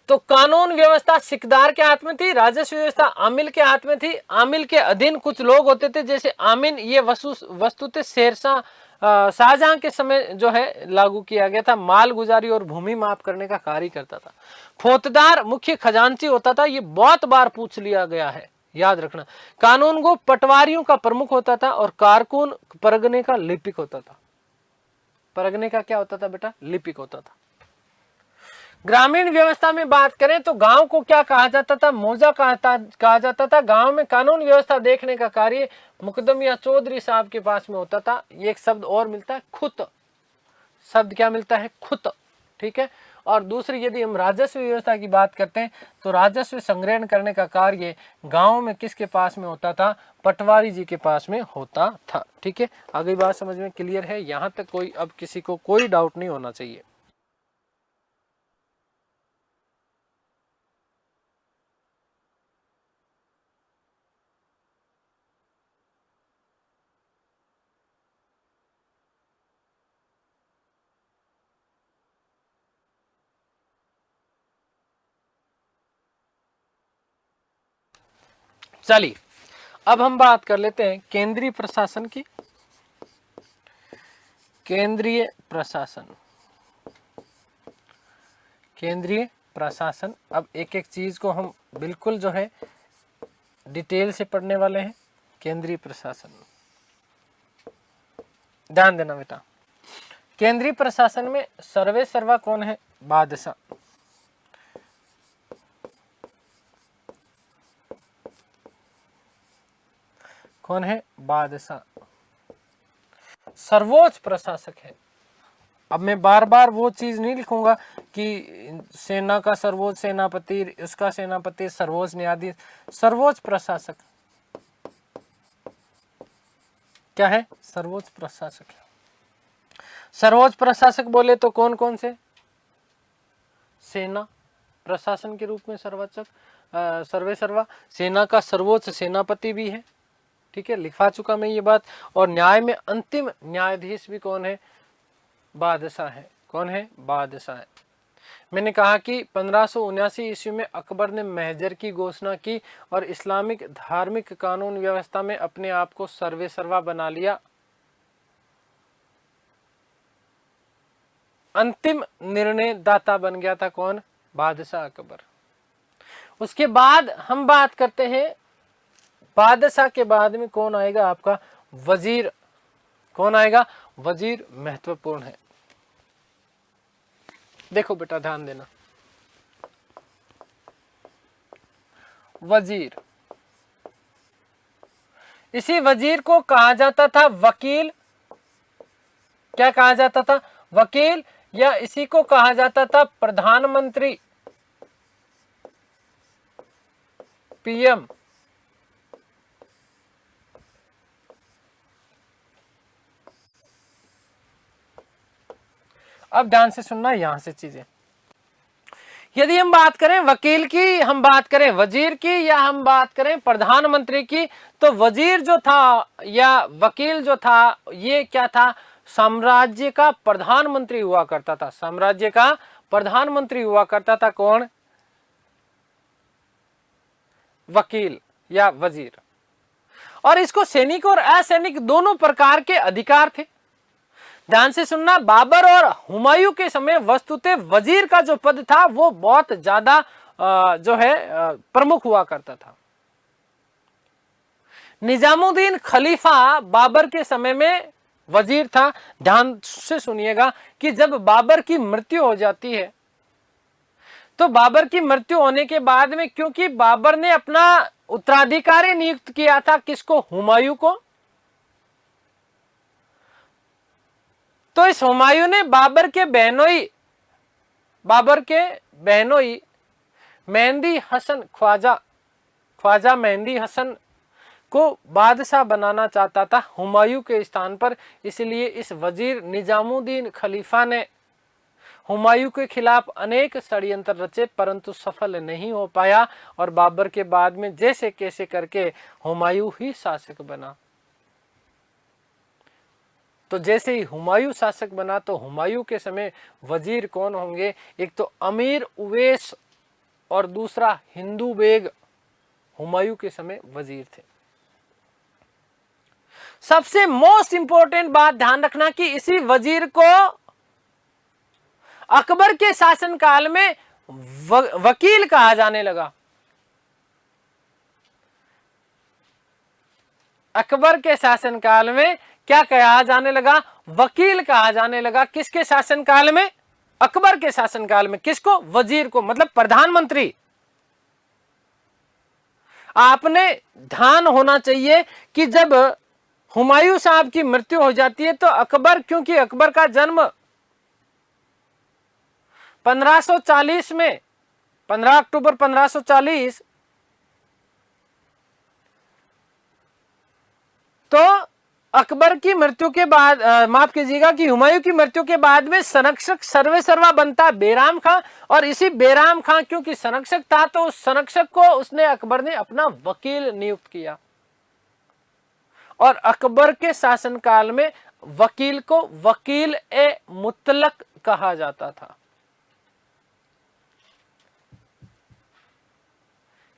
तो कानून व्यवस्था सिकदार के हाथ में थी, राजस्व व्यवस्था आमिल के हाथ में थी। आमिल के अधीन कुछ लोग होते थे, जैसे आमिन, ये वस्तुतः शेरशाह शाहजहां के समय जो है लागू किया गया था। माल गुजारी और भूमि माप करने का कार्य करता था। फौजदार मुख्य खजांची होता था, ये बहुत बार पूछ लिया गया है, याद रखना। कानून को पटवारियों का प्रमुख होता था और कारकुन परगने का लिपिक होता था। परगने का क्या होता था बेटा? लिपिक होता था। ग्रामीण व्यवस्था में बात करें तो गांव को क्या कहा जाता था? मौजा कहा जाता था। गांव में कानून व्यवस्था देखने का कार्य मुकदम या चौधरी साहब के पास में होता था। ये एक शब्द और मिलता है, खुत। शब्द क्या मिलता है? खुत। ठीक है। और दूसरी, यदि हम राजस्व व्यवस्था की बात करते हैं तो राजस्व संग्रहण करने का कार्य गांव में किसके पास में होता था? पटवारी जी के पास में होता था। ठीक है, आगे बात समझ में क्लियर है? यहां तक कोई अब किसी को कोई डाउट नहीं होना चाहिए। चलिए, अब हम बात कर लेते हैं केंद्रीय प्रशासन की। केंद्रीय प्रशासन, केंद्रीय प्रशासन। अब एक एक चीज को हम बिल्कुल जो है डिटेल से पढ़ने वाले हैं। केंद्रीय प्रशासन, ध्यान देना बेटा। केंद्रीय प्रशासन में सर्वे सर्वा कौन है? बादशाह। कौन है? बादशाह सर्वोच्च प्रशासक है। अब मैं बार बार वो चीज नहीं लिखूंगा कि सेना का सर्वोच्च सेनापति, उसका सेनापति, सर्वोच्च न्यायाधीश। सर्वोच्च प्रशासक क्या है? सर्वोच्च प्रशासक है। सर्वोच्च प्रशासक बोले तो कौन कौन से? सेना प्रशासन के रूप में सर्वोच्च सर्वे सर्वा। सेना का सर्वोच्च सेनापति भी है। ठीक है, लिखा चुका मैं ये बात। और न्याय में अंतिम न्यायाधीश भी कौन है? बादशाह है। कौन है? बादशाह है। मैंने कहा कि 1579 ईस्वी में अकबर ने महजर की घोषणा की और इस्लामिक धार्मिक कानून व्यवस्था में अपने आप को सर्वे सर्वा बना लिया। अंतिम निर्णय दाता बन गया था कौन? बादशाह अकबर। उसके बाद हम बात करते हैं, बादशाह के बाद में कौन आएगा? आपका वजीर। कौन आएगा? वजीर महत्वपूर्ण है। देखो बेटा, ध्यान देना। वजीर, इसी वजीर को कहा जाता था वकील। क्या कहा जाता था? वकील। या इसी को कहा जाता था प्रधानमंत्री, पीएम। अब ध्यान से सुनना यहां से चीजें। यदि हम बात करें वकील की, हम बात करें वजीर की, या हम बात करें प्रधानमंत्री की, तो वजीर जो था या वकील जो था, ये क्या था? साम्राज्य का प्रधानमंत्री हुआ करता था। साम्राज्य का प्रधानमंत्री हुआ करता था कौन? वकील या वजीर। और इसको सैनिक और असैनिक दोनों प्रकार के अधिकार थे। ध्यान से सुनना, बाबर और हुमायूं के समय वस्तुतः वजीर का जो पद था वो बहुत ज्यादा जो है प्रमुख हुआ करता था। निजामुद्दीन खलीफा बाबर के समय में वजीर था। ध्यान से सुनिएगा कि जब बाबर की मृत्यु हो जाती है तो बाबर की मृत्यु होने के बाद में, क्योंकि बाबर ने अपना उत्तराधिकारी नियुक्त किया था किसको? हुमायूं को। तो इस हुमायूं ने बाबर के बहनोई मेहंदी हसन ख्वाजा मेहंदी हसन को बादशाह बनाना चाहता था हुमायूं के स्थान पर। इसलिए इस वजीर निजामुद्दीन खलीफा ने हुमायूं के खिलाफ अनेक षड्यंत्र रचे, परंतु सफल नहीं हो पाया और बाबर के बाद में जैसे कैसे करके हुमायूं ही शासक बना। तो जैसे ही हुमायूं शासक बना तो हुमायूं के समय वजीर कौन होंगे? एक तो अमीर उवैस और दूसरा हिंदू बेग हुमायूं के समय वजीर थे। सबसे मोस्ट इंपॉर्टेंट बात ध्यान रखना कि इसी वजीर को अकबर के शासनकाल में वकील कहा जाने लगा। अकबर के शासनकाल में क्या कहा जाने लगा? वकील कहा जाने लगा। किसके शासनकाल में? अकबर के शासनकाल में। किसको? वजीर को, मतलब प्रधानमंत्री। आपने ध्यान होना चाहिए कि जब हुमायूं साहब की मृत्यु हो जाती है तो अकबर, क्योंकि अकबर का जन्म 1540 में, 15 अक्टूबर 1540, तो अकबर की मृत्यु के बाद, माफ कीजिएगा, कि हुमायूं की मृत्यु के बाद में संरक्षक सर्वेसर्वा बनता बैराम खां। और इसी बैराम खां क्योंकि संरक्षक था तो उस संरक्षक को अकबर ने अपना वकील नियुक्त किया। और अकबर के शासनकाल में वकील को वकील ए मुतलक कहा जाता था।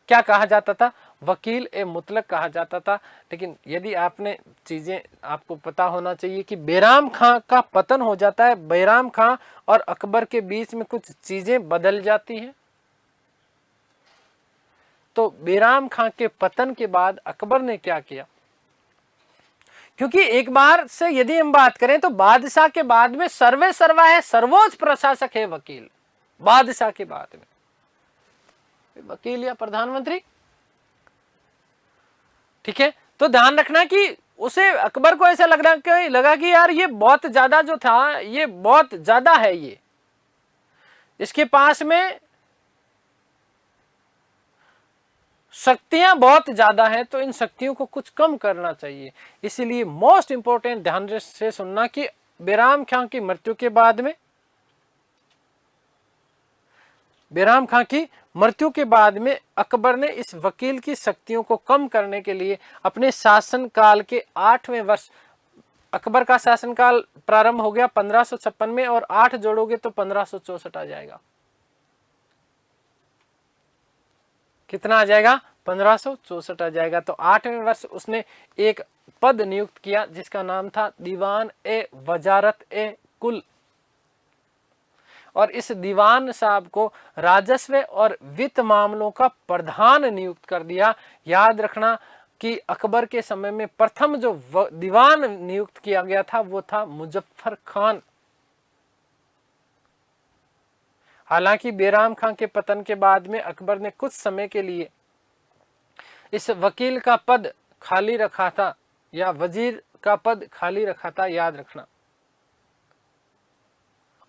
क्या कहा जाता था? वकील ए मुतलक कहा जाता था। लेकिन यदि आपने चीजें, आपको पता होना चाहिए कि बैराम खां का पतन हो जाता है। बैराम खां और अकबर के बीच में कुछ चीजें बदल जाती हैं। तो बैराम खां के पतन के बाद अकबर ने क्या किया? क्योंकि एक बार से यदि हम बात करें तो बादशाह के बाद में सर्वे सर्वा है, सर्वोच्च प्रशासक है वकील। बादशाह के बाद में वकील या प्रधानमंत्री। ठीक है, तो ध्यान रखना कि उसे, अकबर को ऐसा लगा कि यार ये बहुत ज्यादा जो था, ये बहुत ज्यादा है, ये इसके पास में शक्तियां बहुत ज्यादा हैं, तो इन शक्तियों को कुछ कम करना चाहिए। इसीलिए मोस्ट इंपॉर्टेंट ध्यान से सुनना कि बैराम खां की मृत्यु के बाद में, बैराम खां की मृत्यु के बाद में अकबर ने इस वकील की शक्तियों को कम करने के लिए अपने शासनकाल के 8वें वर्ष, अकबर का शासनकाल प्रारंभ हो गया 1556 में, और 8 जोड़ोगे तो 1564 आ जाएगा। कितना आ जाएगा? 1564 आ जाएगा। तो 8वें वर्ष उसने एक पद नियुक्त किया जिसका नाम था दीवान ए वजारत ए कुल। और इस दीवान साहब को राजस्व और वित्त मामलों का प्रधान नियुक्त कर दिया। याद रखना कि अकबर के समय में प्रथम जो दीवान नियुक्त किया गया था वो था मुजफ्फर खान। हालांकि बैराम खां के पतन के बाद में अकबर ने कुछ समय के लिए इस वकील का पद खाली रखा था, या वजीर का पद खाली रखा था, याद रखना।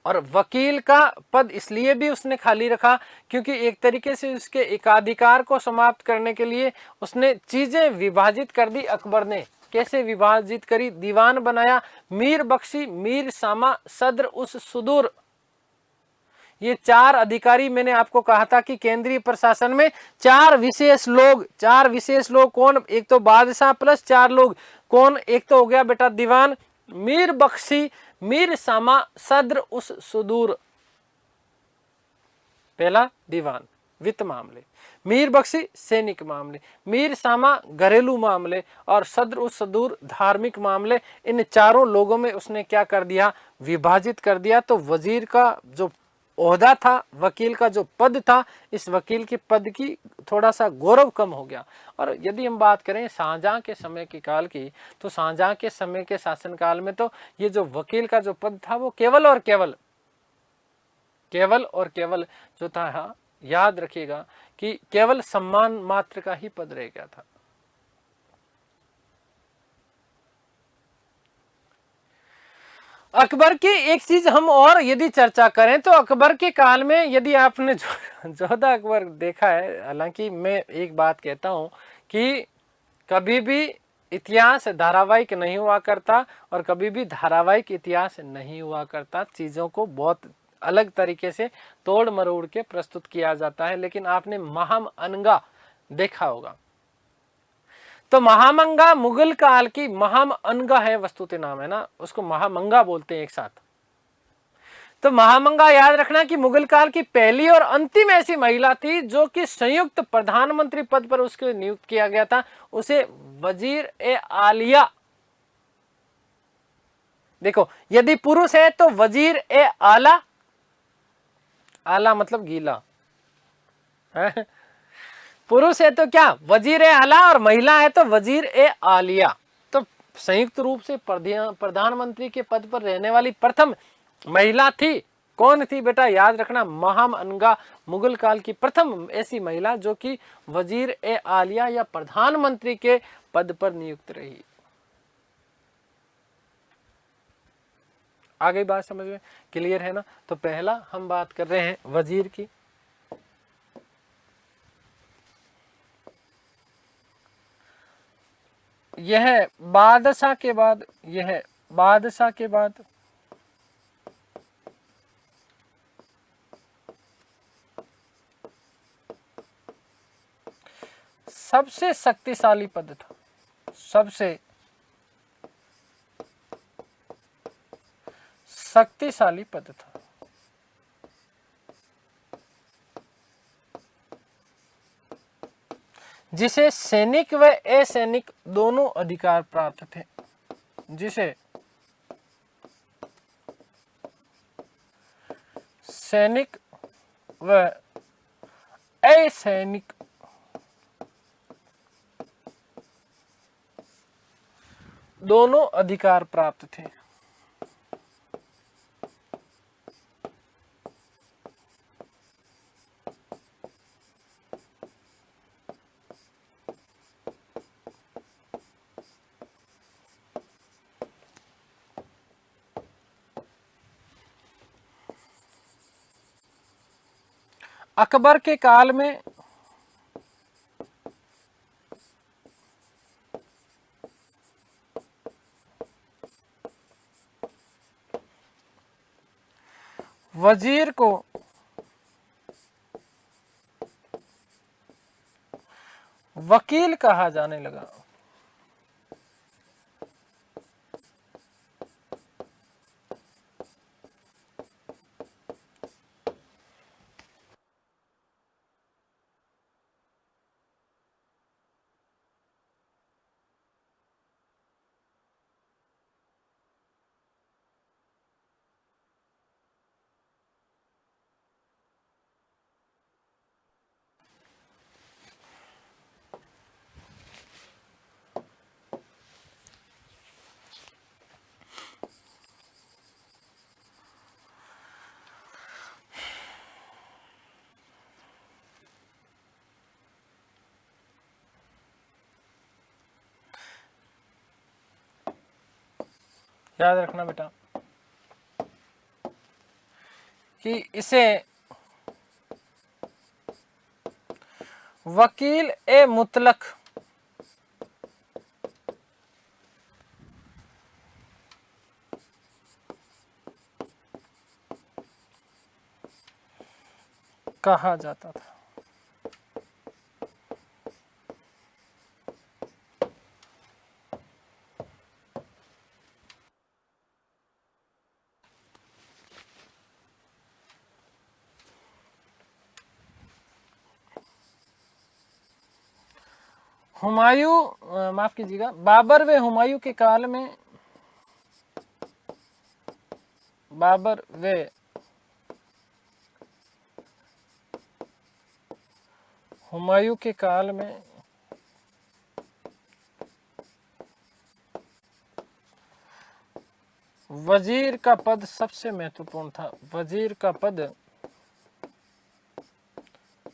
और वकील का पद इसलिए भी उसने खाली रखा क्योंकि एक तरीके से उसके एकाधिकार को समाप्त करने के लिए उसने चीजें विभाजित कर दी अकबर ने। कैसे विभाजित करी? दीवान बनाया मीर बख्शी, मीर सामा, सद्र उस सुदूर। ये 4 अधिकारी, मैंने आपको कहा था कि केंद्रीय प्रशासन में 4 विशेष लोग कौन? एक तो बादशाह प्लस 4 लोग कौन? एक तो हो गया बेटा दीवान, मीर बख्शी, मीर सामा, सद्र उस सुदूर। पहला दीवान वित्त मामले, मीर बख्शी सैनिक मामले, मीर सामा घरेलू मामले, और सद्र उस सुदूर धार्मिक मामले। इन 4 लोगों में उसने क्या कर दिया? विभाजित कर दिया। तो वजीर का जो ओहदा था, वकील का जो पद था, इस वकील के पद की थोड़ा सा गौरव कम हो गया। और यदि हम बात करें शाहजहां के समय के काल की, तो शाहजहां के समय के शासनकाल में तो ये जो वकील का जो पद था वो केवल और केवल जो था, हाँ, याद रखिएगा कि केवल सम्मान मात्र का ही पद रह गया था। अकबर की एक चीज हम और यदि चर्चा करें तो अकबर के काल में, यदि आपने जोधा अकबर देखा है, हालांकि मैं एक बात कहता हूं कि कभी भी इतिहास धारावाहिक नहीं हुआ करता और कभी भी धारावाहिक इतिहास नहीं हुआ करता। चीजों को बहुत अलग तरीके से तोड़ मरोड़ के प्रस्तुत किया जाता है। लेकिन आपने महामंगा देखा होगा, तो महामंगा मुगल काल की महामंगा है, वस्तुतः नाम है ना, उसको महामंगा बोलते हैं एक साथ। तो महामंगा याद रखना कि मुगल काल की पहली और अंतिम ऐसी महिला थी जो कि संयुक्त प्रधानमंत्री पद पर उसको नियुक्त किया गया था। उसे वजीर ए आलिया, देखो यदि पुरुष है तो वजीर ए आला, आला मतलब गीला है? पुरुष है तो क्या वजीर ए आला, और महिला है तो वजीर ए आलिया। तो संयुक्त रूप से प्रधानमंत्री के पद पर रहने वाली प्रथम महिला थी। कौन थी बेटा? याद रखना, महामंगा, मुगल काल की प्रथम ऐसी महिला जो कि वजीर ए आलिया या प्रधानमंत्री के पद पर नियुक्त रही। आगे बात समझ में क्लियर है ना? तो पहला हम बात कर रहे हैं वजीर की। यह बादशाह के बाद, यह बादशाह के बाद सबसे शक्तिशाली पद था, सबसे शक्तिशाली पद था। जिसे सैनिक व असैनिक दोनों अधिकार प्राप्त थे, जिसे सैनिक व असैनिक दोनों अधिकार प्राप्त थे। अकबर के काल में वजीर को वकील कहा जाने लगा। याद रखना बेटा कि इसे वकील ए मुतलक कहा जाता था। हुमायूं, माफ कीजिएगा, बाबर व हुमायूं के काल में, बाबर व हुमायूं के काल में वजीर का पद सबसे महत्वपूर्ण था। वजीर का पद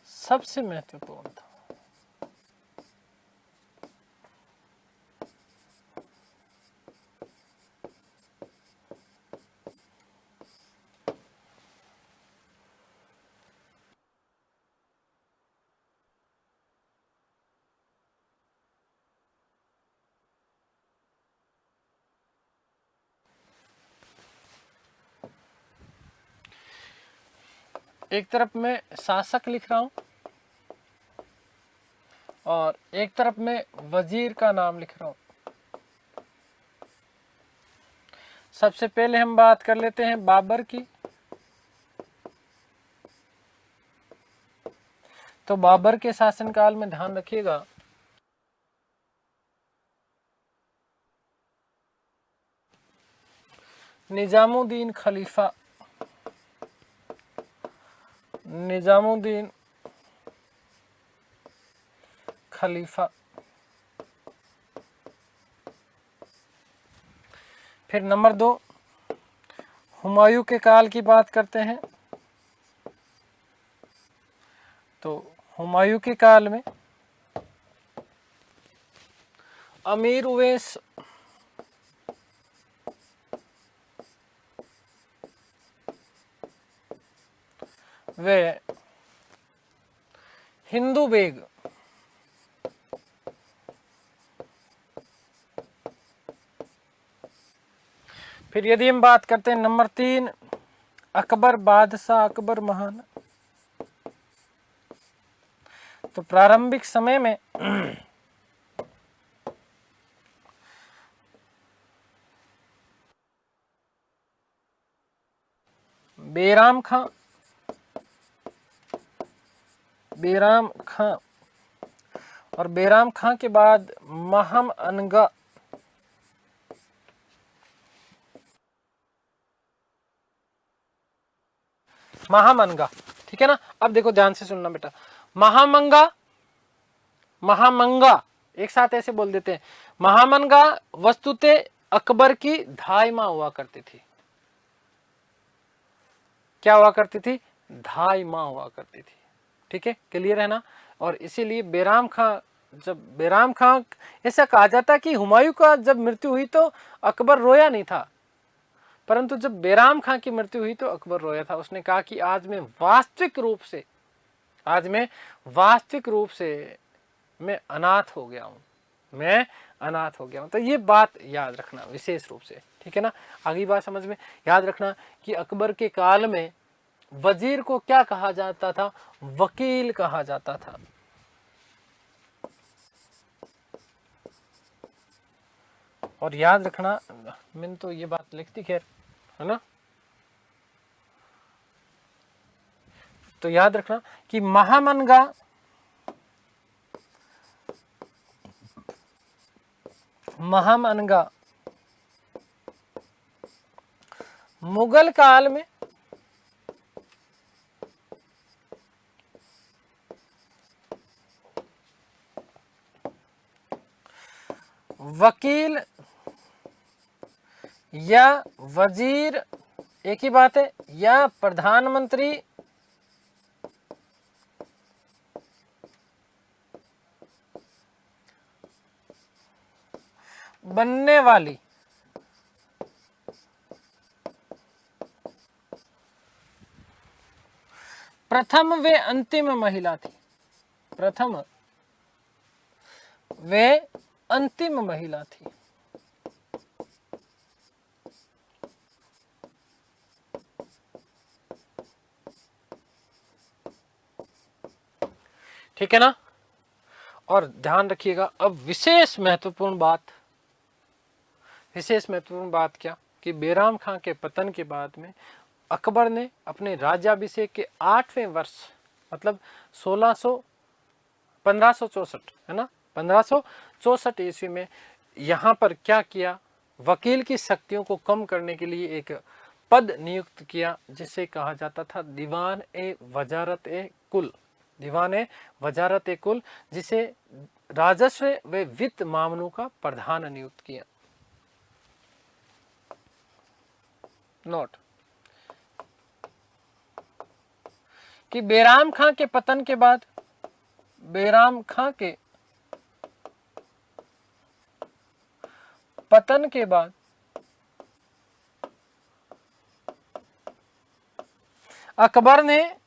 सबसे महत्वपूर्ण था। एक तरफ मैं शासक लिख रहा हूं और एक तरफ मैं वजीर का नाम लिख रहा हूं। सबसे पहले हम बात कर लेते हैं बाबर की। तो बाबर के शासनकाल में ध्यान रखिएगा, निजामुद्दीन खलीफा, निजामुद्दीन खलीफा। फिर नंबर 2, हुमायूं के काल की बात करते हैं। तो हुमायूं के काल में अमीर उवैस व हिंदू बेग फिर यदि हम बात करते हैं नंबर 3, अकबर बादशाह अकबर महान। तो प्रारंभिक समय में बेराम खां, बेराम खां और बेराम खां के बाद महम अनगा, महामंगा। ठीक है ना। अब देखो ध्यान से सुनना बेटा, महामंगा, महामंगा एक साथ ऐसे बोल देते हैं। महामंगा वस्तुतः अकबर की धाई मां हुआ करती थी। क्या हुआ करती थी? धाई मां हुआ करती थी। ठीक है, क्लियर है ना। और इसीलिए बेराम खां, जब बेराम खां, ऐसा कहा जाता कि हुमायूं का जब मृत्यु हुई तो अकबर रोया नहीं था, परंतु जब बेराम खां की मृत्यु हुई तो अकबर रोया था। उसने कहा कि आज मैं वास्तविक रूप से, आज मैं वास्तविक रूप से मैं अनाथ हो गया हूं, मैं अनाथ हो गया हूं। तो ये बात याद रखना विशेष रूप से। ठीक है ना। अगली बात समझ में याद रखना कि अकबर के काल में वजीर को क्या कहा जाता था? वकील कहा जाता था। और याद रखना, मैंने तो ये बात लिख दी खैर, है ना। तो याद रखना कि महामंगा, महामनगा मुगल काल में वकील या वजीर एक ही बात है, या प्रधानमंत्री बनने वाली प्रथम वे अंतिम महिला थी। प्रथम वे अंतिम महिला थी। ठीक है ना। और ध्यान रखिएगा, अब विशेष महत्वपूर्ण बात क्या कि बेराम खां के पतन के बाद में अकबर ने अपने राज्याभिषेक के 8वें वर्ष मतलब 1564 है ना, 1564 ईस्वी में यहाँ पर क्या किया? वकील की शक्तियों को कम करने के लिए एक पद नियुक्त किया जिसे कहा जाता था दीवान ए वजारत ए कुल। दीवान ए वजारत ए कुल, जिसे राजस्व व वित्त मामलों का प्रधान नियुक्त किया। नोट कि बेराम खां के पतन के बाद, बेराम खां के पतन के बाद अकबर ने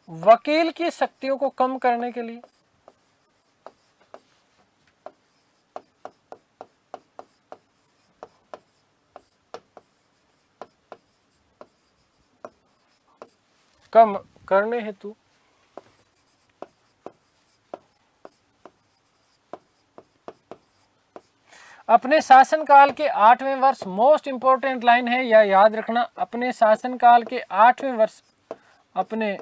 वकील की शक्तियों को कम करने के लिए कम करने हेतु अपने शासनकाल के 8वें वर्ष, मोस्ट इंपोर्टेंट लाइन है या याद रखना, अपने शासनकाल के 8वें वर्ष, अपने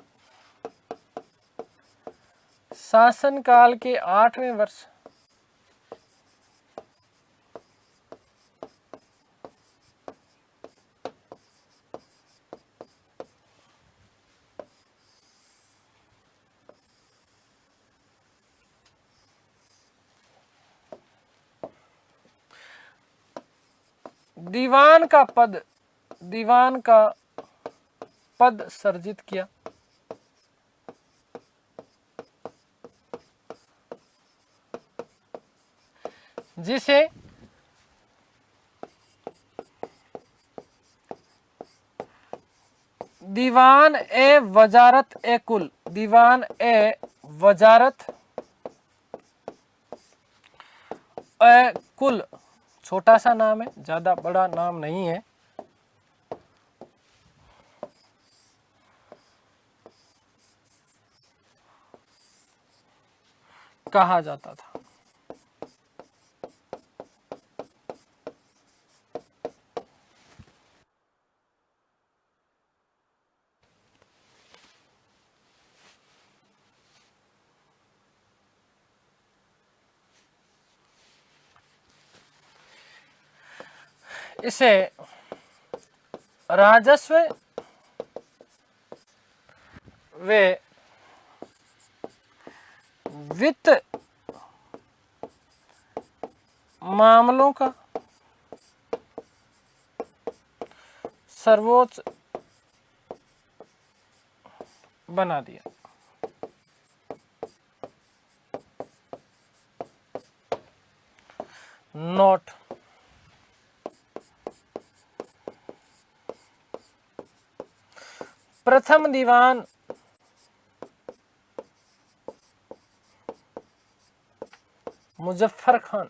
शासनकाल के 8वें वर्ष दीवान का पद सर्जित किया। जिसे दीवान ए वजारत ए कुल, दीवान ए वजारत ए कुल, छोटा सा नाम है, ज्यादा बड़ा नाम नहीं है, कहा जाता था। इसे राजस्व व वित्त मामलों का सर्वोच्च बना दिया। नोट, प्रथम दीवान मुजफ्फर खान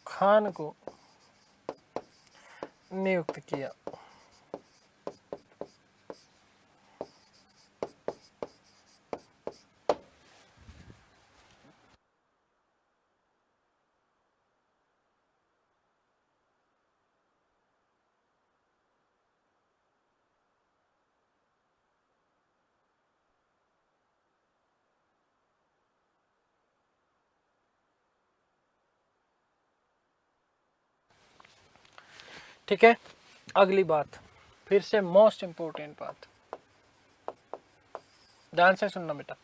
खान को नियुक्त किया। ठीक है, अगली बात, फिर से मोस्ट इंपोर्टेंट बात, ध्यान से सुनना बेटा।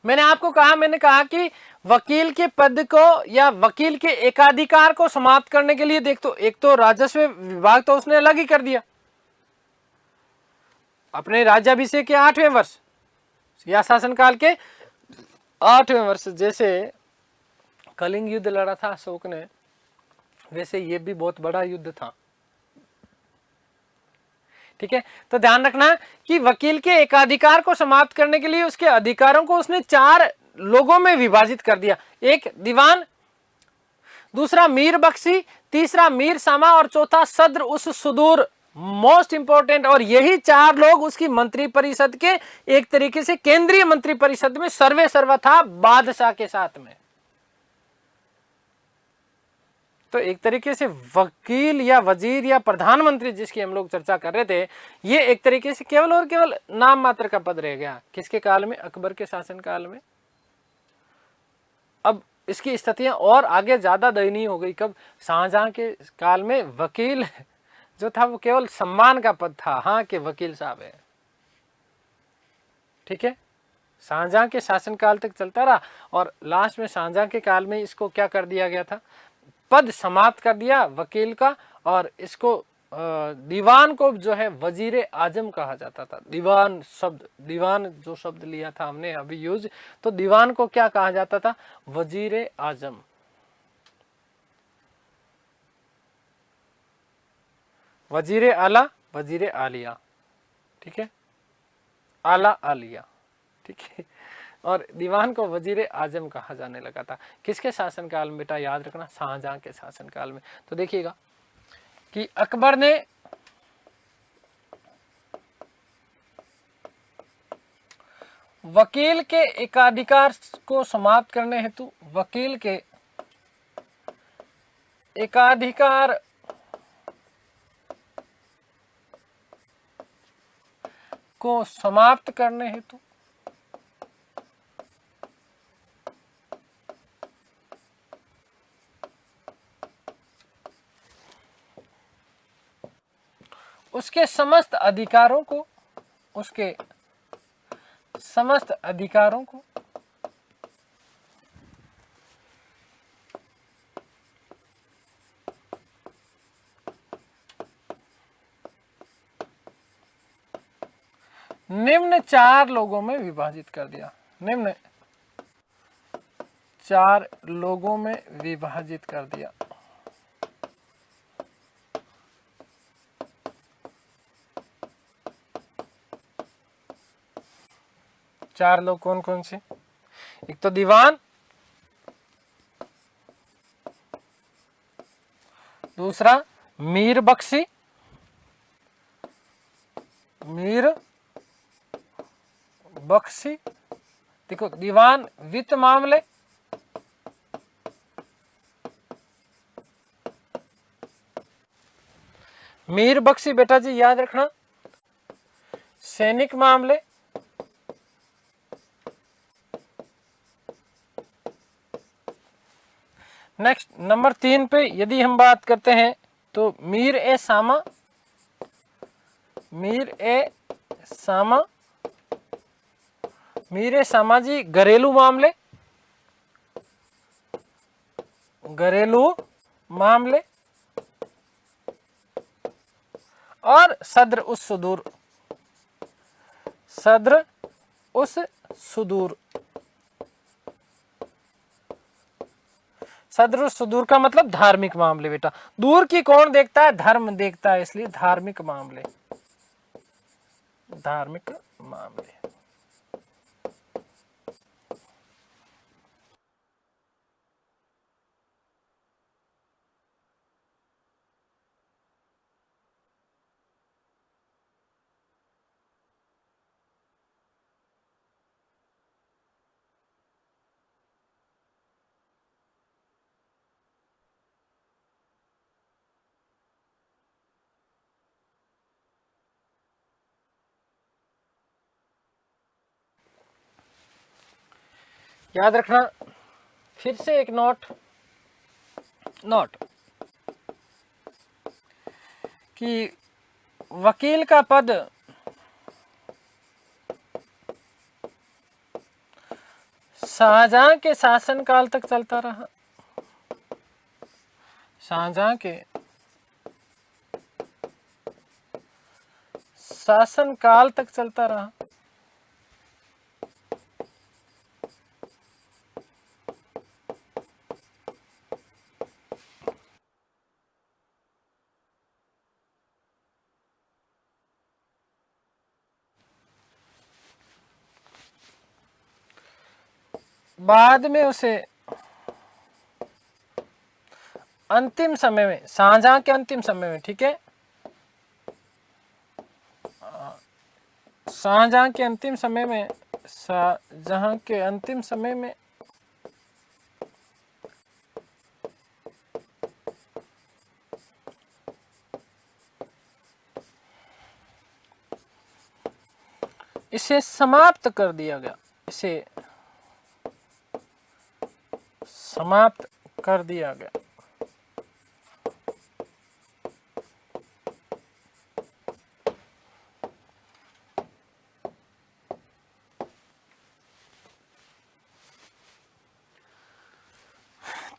मैंने कहा कि वकील के पद को या वकील के एकाधिकार को समाप्त करने के लिए देख, तो एक तो राजस्व विभाग तो उसने अलग ही कर दिया अपने राज्याभिषेक के 8वें वर्ष या शासनकाल के 8वें वर्ष। जैसे कलिंग युद्ध लड़ा था अशोक ने, वैसे ये भी बहुत बड़ा युद्ध था। ठीक है, तो ध्यान रखना कि वकील के एकाधिकार को समाप्त करने के लिए उसके अधिकारों को उसने 4 लोगों में विभाजित कर दिया। एक दीवान, दूसरा मीर बख्शी, तीसरा मीर सामा और चौथा सद्र उस सुदूर। मोस्ट इंपोर्टेंट, और यही 4 लोग उसकी मंत्री परिषद के, एक तरीके से केंद्रीय मंत्री परिषद में सर्वे सर्वा था बादशाह के साथ में। तो एक तरीके से वकील या वजीर या प्रधानमंत्री जिसकी हम लोग चर्चा कर रहे थे, ये एक तरीके से केवल और केवल नाम मात्र का पद रह गया। किसके काल में? अकबर के शासन काल में। अब इसकी स्थितियां और आगे ज्यादा दयनीय हो गई। कब? शाहजहां के काल में वकील जो था वो केवल सम्मान का पद था, हाँ कि वकील साहब है। ठीक है, शाहजहां के शासनकाल तक चलता रहा और लास्ट में शाहजहां के काल में इसको क्या कर दिया गया था? पद समाप्त कर दिया वकील का, और इसको दीवान को जो है वजीर आजम कहा जाता था। दीवान शब्द, दीवान जो शब्द लिया था हमने अभी यूज, तो दीवान को क्या कहा जाता था? वजीर आजम। वजीर आला, वजीर आलिया। ठीक है, आला आलिया। ठीक है, और दीवान को वजीर आजम कहा जाने लगा था। किसके शासनकाल में बेटा, याद रखना, शाहजहां के शासनकाल में। तो देखिएगा कि अकबर ने वकील के एकाधिकार को समाप्त करने हेतु वकील के एकाधिकार को समाप्त करने हेतु उसके समस्त अधिकारों को निम्न 4 लोगों में विभाजित कर दिया। निम्न 4 लोगों में विभाजित कर दिया। चार लोग कौन कौन से? एक तो दीवान, दूसरा मीर बख्शी, देखो दीवान वित्त मामले, मीर बख्शी बेटा जी याद रखना सैनिक मामले, नेक्स्ट नंबर 3 पे यदि हम बात करते हैं तो मीर ए सामा जी घरेलू मामले और सद्र उस सुदूर का मतलब धार्मिक मामले बेटा। दूर की कौन देखता है? धर्म देखता है, इसलिए धार्मिक मामले। याद रखना, फिर से एक नोट कि वकील का पद शाहजहां के शासनकाल तक चलता रहा। शाहजहां के शासनकाल तक चलता रहा। बाद में उसे अंतिम समय में, शाहजहां के अंतिम समय में, ठीक है, शाहजहां के अंतिम समय में इसे समाप्त कर दिया गया।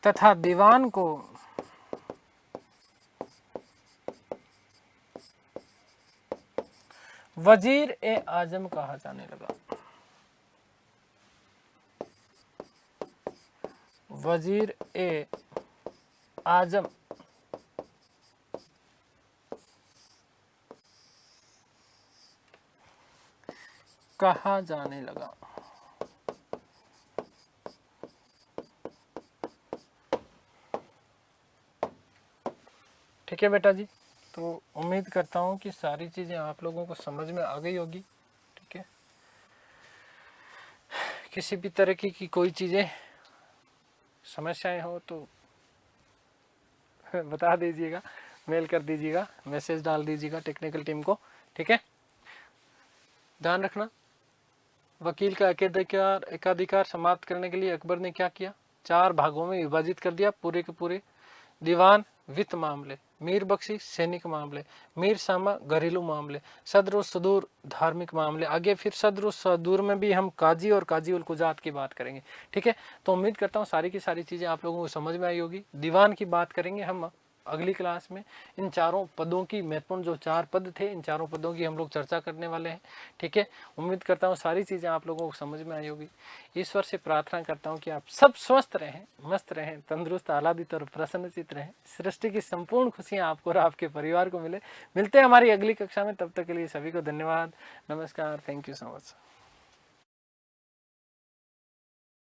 तथा दीवान को वजीर ए आजम कहा जाने लगा। वजीर ए आजम कहा जाने लगा। ठीक है बेटा जी। तो उम्मीद करता हूँ कि सारी चीज़ें आप लोगों को समझ में आ गई होगी। ठीक है, किसी भी तरह की कोई चीज़ें समस्याएं हो तो बता दीजिएगा, मेल कर दीजिएगा, मैसेज डाल दीजिएगा टेक्निकल टीम को। ठीक है, ध्यान रखना। वकील का एकाधिकार समाप्त करने के लिए अकबर ने क्या किया, 4 भागों में विभाजित कर दिया पूरे के पूरे। दीवान वित्त मामले, मीर बख्शी सैनिक मामले, मीर सामा घरेलू मामले, सदर और सदूर धार्मिक मामले। आगे फिर सदर और सदूर में भी हम काजी और काजी उल कुजात की बात करेंगे। ठीक है, तो उम्मीद करता हूँ सारी की सारी चीज़ें आप लोगों को समझ में आई होगी। दीवान की बात करेंगे हम अगली क्लास में। इन चारों पदों की महत्वपूर्ण जो 4 पद थे, इन चारों पदों की हम लोग चर्चा करने वाले हैं। ठीक है, उम्मीद करता हूँ सारी चीज़ें आप लोगों को समझ में आई होगी। ईश्वर से प्रार्थना करता हूँ कि आप सब स्वस्थ रहें, मस्त रहें, तंदुरुस्त, आह्लादित और प्रसन्नचित रहें। सृष्टि की संपूर्ण खुशियाँ आपको और आपके परिवार को मिले। मिलते हैं हमारी अगली कक्षा में, तब तक के लिए सभी को धन्यवाद, नमस्कार, थैंक यू सो मच।